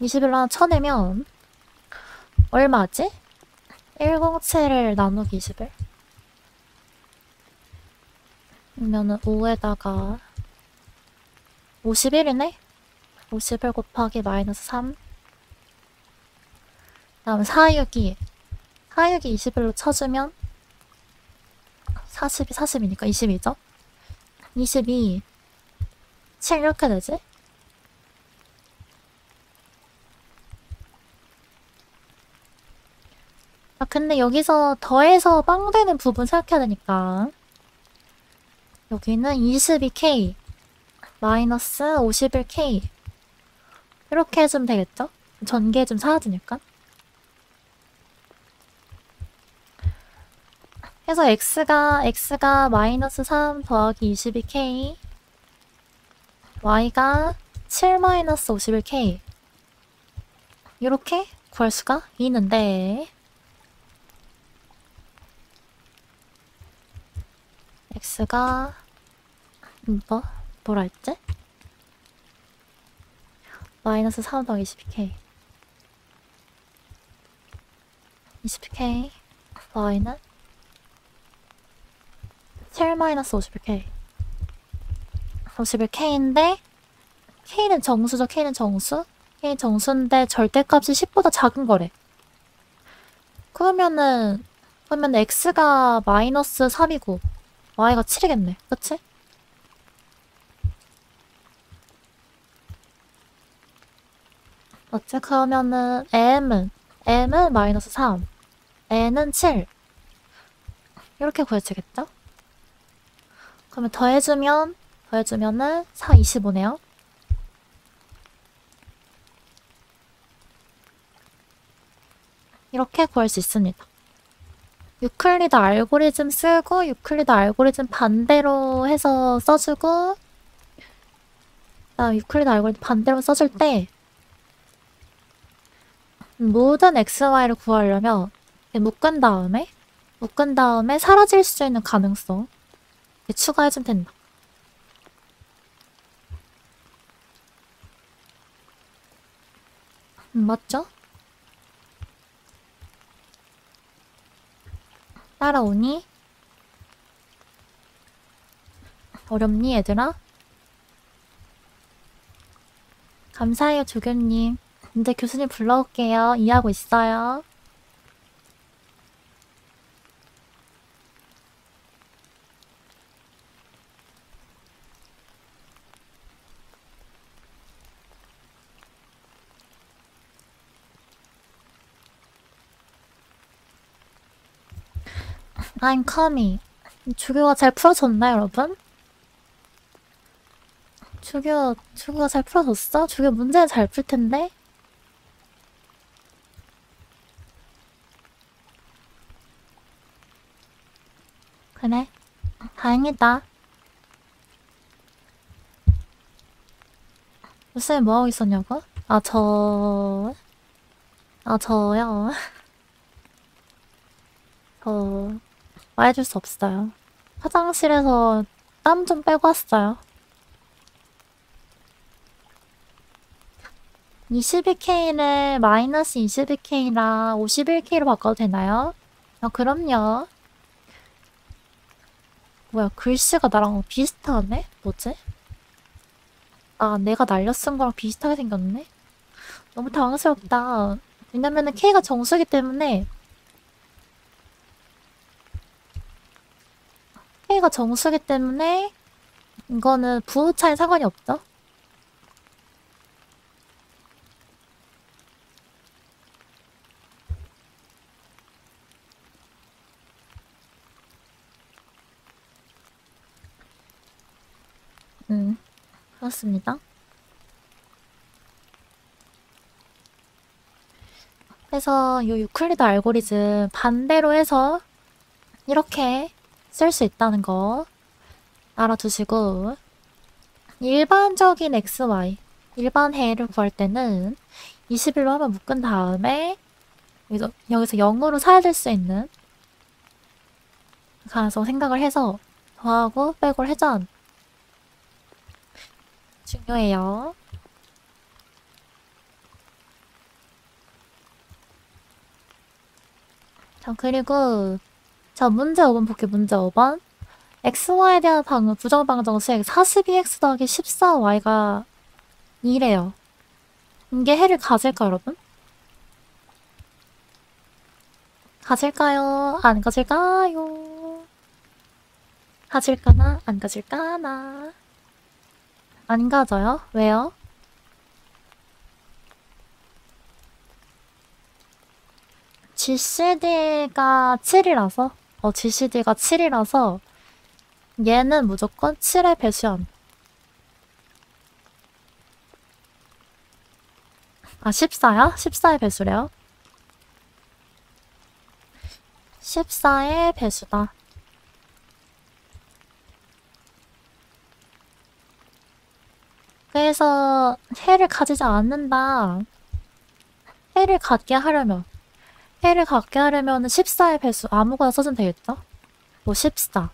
Speaker 1: 21로 하나 쳐내면 얼마지? 107을 나누기 21 그러면은 5에다가 51이네? 51 곱하기 마이너스 3 다음 4, 6이 21로 쳐주면 40이니까 22죠? 22 7 이렇게 되지? 근데 여기서 더해서 빵 되는 부분 생각해야 되니까 여기는 22K 마이너스 51K 이렇게 해주면 되겠죠? 전개 좀 사라지니까 그래서 x가 마이너스 3 더하기 22K y가 7 마이너스 51K 이렇게 구할 수가 있는데 x가 뭐라 했지? 마이너스 3 더하기 22K y는 7 마이너스 51K 51K인데 K는 정수죠. K는 정수 K 정수인데 절대값이 10보다 작은 거래. 그러면은 x가 마이너스 3이고 y가 7이겠네. 그치? 맞지? 그러면은 m은 마이너스 3, n은 7 이렇게 구해지겠죠? 그러면 더해주면은 4, 25네요. 이렇게 구할 수 있습니다. 유클리드 알고리즘 쓰고 유클리드 알고리즘 반대로 해서 써주고 그다음 유클리드 알고리즘 반대로 써줄 때 모든 xy를 구하려면 묶은 다음에 사라질 수 있는 가능성 추가해주면 된다. 맞죠? 따라오니? 어렵니 얘들아? 감사해요 조교님. 이제 교수님 불러올게요. 이해하고 있어요. I'm coming. 조교가 잘 풀어졌나요, 여러분? 조교가 잘 풀어졌어? 조교 문제는 잘 풀 텐데? 그래. 다행이다. 요새 뭐하고 있었냐고? 저요. 말해줄 수 없어요. 화장실에서 땀 좀 빼고 왔어요. 22K를 마이너스 22K랑 51K로 바꿔도 되나요? 그럼요. 뭐야, 글씨가 나랑 비슷하네? 뭐지? 내가 날려 쓴 거랑 비슷하게 생겼네? 너무 당황스럽다. 왜냐면은 K가 정수기 때문에 이거는 부호 차이 상관이 없죠? 그렇습니다. 그래서 이 유클리드 알고리즘 반대로 해서 이렇게 쓸 수 있다는 거 알아두시고 일반적인 xy, 일반 해를 구할 때는 21로 한번 묶은 다음에 여기서 0으로 사라질 수 있는 가능성 생각을 해서 더하고 빼고를 해전 중요해요. 자, 그리고 문제 5번 볼게요. 문제 5번. xy에 대한 부정방정 수액 42x 더하기 14y가 2래요. 이게 해를 가질까, 여러분? 가질까요? 안 가질까요? 가질까나? 안 가질까나? 안 가져요? 왜요? GCD가 7이라서 GCD가 7이라서 얘는 무조건 7의 배수연. 14야? 14의 배수래요? 14의 배수다. 그래서 해를 가지지 않는다. 해를 갖게 하려면 14의 배수 아무거나 써주면 되겠죠? 뭐 14,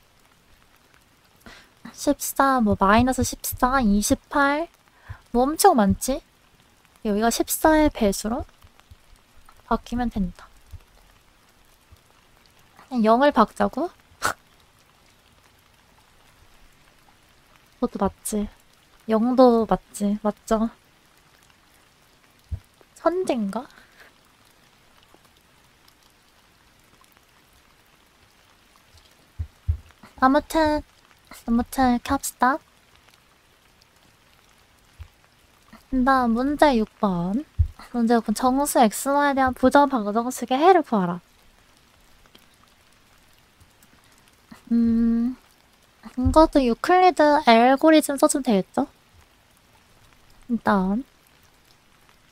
Speaker 1: 뭐 마이너스 14, 28, 뭐 엄청 많지? 여기가 14의 배수로 바뀌면 된다. 그냥 0을 박자고? 그것도 맞지. 0도 맞지. 맞죠? 천재인가? 아무튼 이렇게 합시다. 다음 문제 6번. 문제 6번. 정수 xy에 대한 부정 방정식의 해를 구하라. 이것도 유클리드 알고리즘 써주면 되겠죠? 일단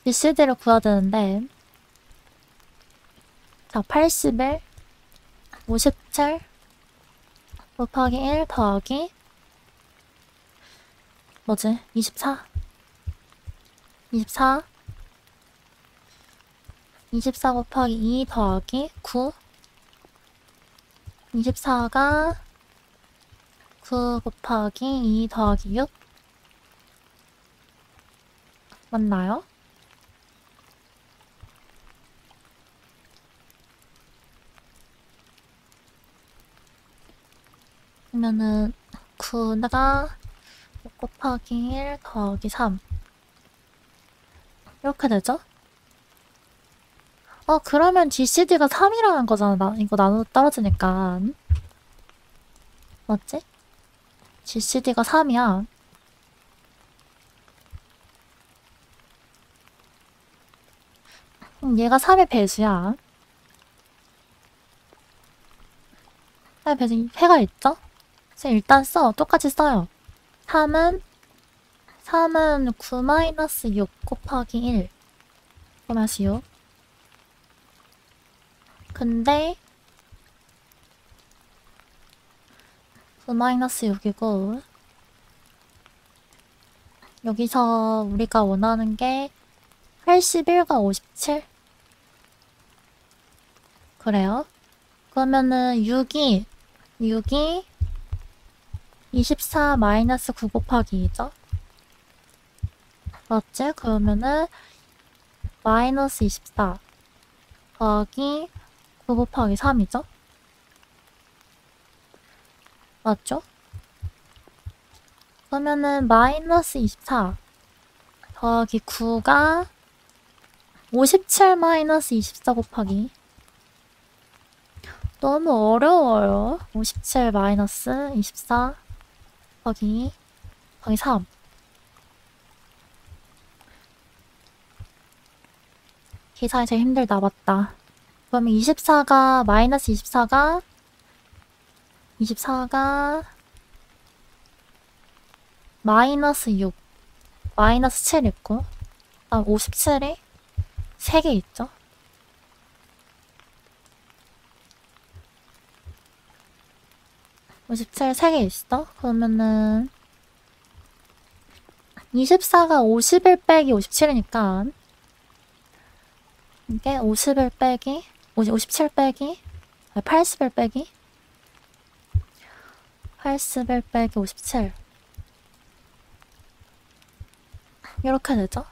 Speaker 1: GCD를 구해야 되는데, 자, 81 57 곱하기 1 더하기 뭐지? 24 24 곱하기 2 더하기 9 24가 9 곱하기 2 더하기 6 맞나요? 그러면은 9가 6 곱하기 1 더하기 3 이렇게 되죠? 그러면 GCD가 3이라는 거잖아. 이거 나눠 떨어지니까. 맞지? GCD가 3이야. 얘가 3의 배수야. 3의 배수, 해가 있죠? 그래서 일단 똑같이 써요. 3은 9-6 곱하기 1. 마이너스 6. 근데 9-6이고 여기서 우리가 원하는 게 81과 57? 그래요? 그러면은 6이 24 마이너스 9 곱하기 2죠? 맞지? 그러면은 마이너스 24 더하기 9 곱하기 3이죠? 맞죠? 그러면은 마이너스 24 더하기 9가 57 마이너스 24 곱하기. 너무 어려워요. 57 마이너스 24 더하기 3. 계산이 제일 힘들다. 맞다. 그러면 24가 마이너스 24가 마이너스 6 마이너스 7 있고 57이 3개 있죠? (57) 3개 있어? 그러면은 24가 51 빼기 57이니까 이게 51 빼기 57 빼기 81 빼기 81 빼기 57 이렇게 되죠?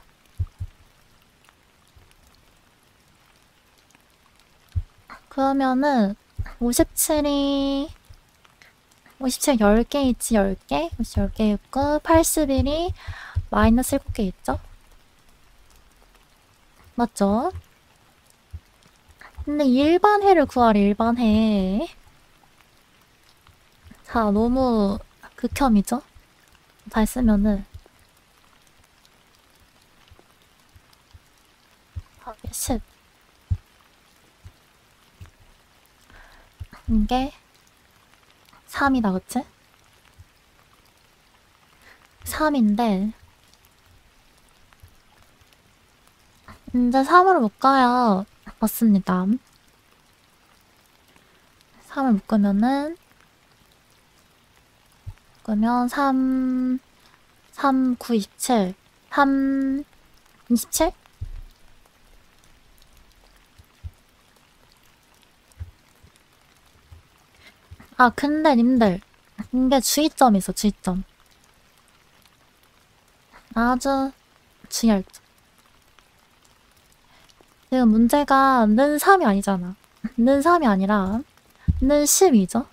Speaker 1: 그러면은 57이 57 10개 있지. 10개 10개 있고 81이 마이너스 7개 있죠? 맞죠? 근데 일반해를 구하래. 일반해. 자, 너무 극혐이죠? 다 했으면은 10 이게 3이다. 그치? 3인데 이제 3으로 묶어요. 맞습니다. 3을 묶으면은 3, 9, 27 3, 27? 근데 님들 이게 주의점이 있어. 주의점. 아주 중요할 점. 지금 문제가 는 3이 아니잖아. 는 3이 아니라 는 12죠?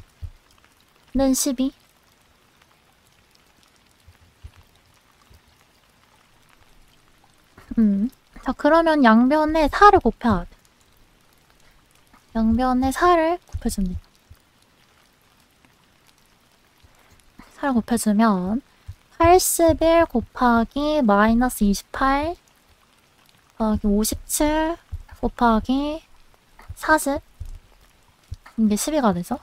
Speaker 1: 는 12. 자, 그러면 양변에 4를 곱해야 돼. 양변에 4를 곱해줍니다. 8 곱해주면 81 곱하기 마이너스 28 더하기 57 곱하기 40 이게 12가 되죠?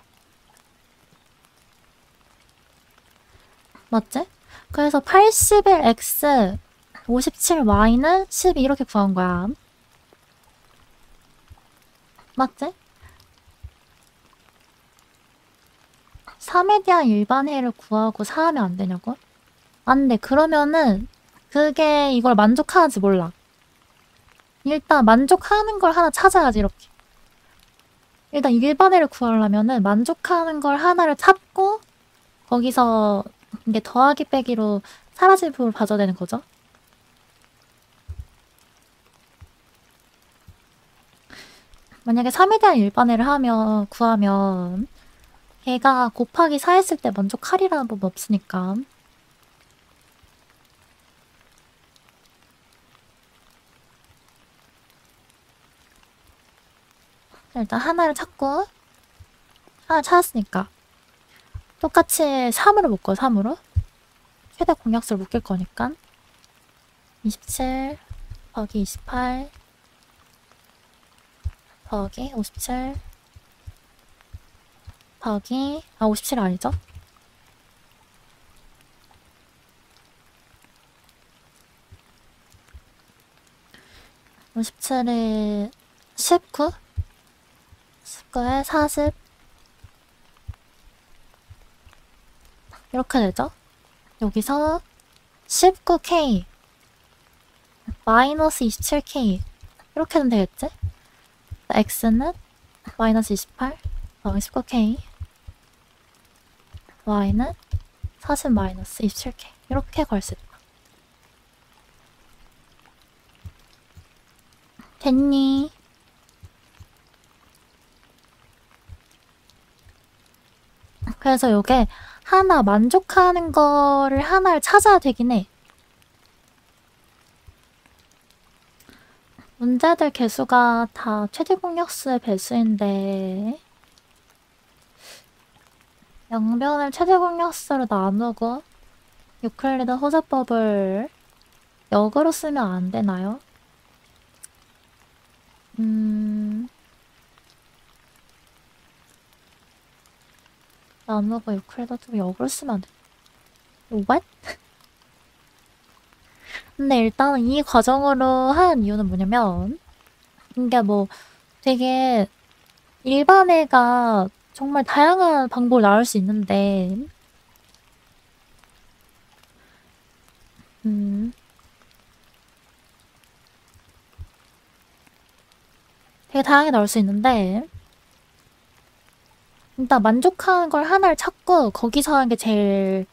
Speaker 1: 맞지? 그래서 81x 57y는 12 이렇게 구한 거야. 맞지? 3에 대한 일반해를 구하고 4하면 안 되냐고? 안 돼. 그러면은 그게 이걸 만족하는지 몰라. 일단 만족하는 걸 하나 찾아야지 이렇게. 일단 일반해를 구하려면은 만족하는 걸 하나를 찾고 거기서 이게 더하기 빼기로 사라질 부분을 봐줘야 되는 거죠. 만약에 3에 대한 일반해를 구하면 걔가 곱하기 4 했을 때 만족하리라는 법은 없으니까. 일단 하나를 찾고 하나 찾았으니까 똑같이 3으로 묶어요. 3으로 최대 공약수를 묶일 거니까 27 더하기 28 더하기 57 더하기 57 아니죠? 57에 19 19에 40 이렇게 되죠? 여기서 19k 마이너스 27k 이렇게 하면 되겠지? x는 마이너스 28 더하기 19k y는 40 마이너스 27k 이렇게 걸 수 있다. 됐니? 그래서 요게 하나 만족하는 거를 하나를 찾아야 되긴 해. 문제들 개수가 다 최대 공약수의 배수인데 양변을 최대 공약수로 나누고 유클리드 호재법을 역으로 쓰면 안 되나요? 나누고 유클리드도 역으로 쓰면 안 돼. What? 근데 일단은 이 과정으로 한 이유는 뭐냐면 이게 뭐 되게 일반 애가 정말 다양한 방법을 나올 수 있는데 되게 다양하게 나올 수 있는데 일단 만족하는 걸 하나를 찾고 거기서 하는 게 제일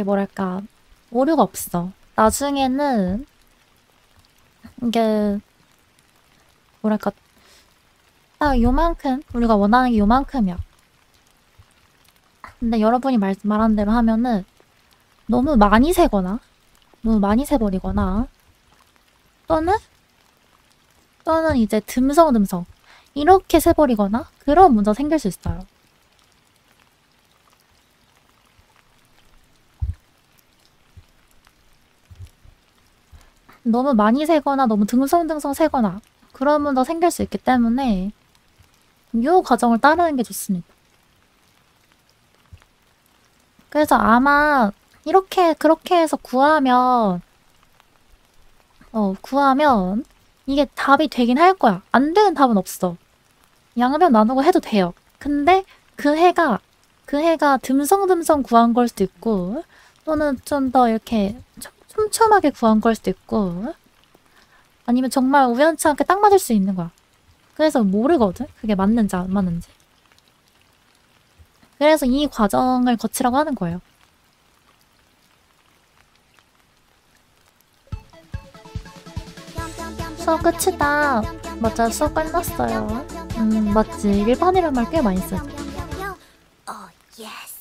Speaker 1: 뭐랄까 오류가 없어. 나중에는 이게 뭐랄까 딱 요만큼 우리가 원하는 게 요만큼이야. 근데 여러분이 말한 대로 하면은 너무 많이 세거나 너무 많이 세버리거나 또는 이제 듬성듬성 이렇게 세버리거나 그런 문제가 생길 수 있어요. 너무 많이 세거나 너무 듬성듬성 세거나 그런 문제가 생길 수 있기 때문에 이 과정을 따르는 게 좋습니다. 그래서 아마 그렇게 해서 구하면 이게 답이 되긴 할 거야. 안 되는 답은 없어. 양변 나누고 해도 돼요. 근데 그 해가 듬성듬성 구한 걸 수도 있고 또는 좀 더 이렇게 촘촘하게 구한 걸 수도 있고 아니면 정말 우연치 않게 딱 맞을 수 있는 거야. 그래서 모르거든? 그게 맞는지 안 맞는지. 그래서 이 과정을 거치라고 하는 거예요. 수업 끝이다. 맞아, 수업 끝났어요. 맞지. 일반이란 말 꽤 많이 써요.
Speaker 3: Oh, yes.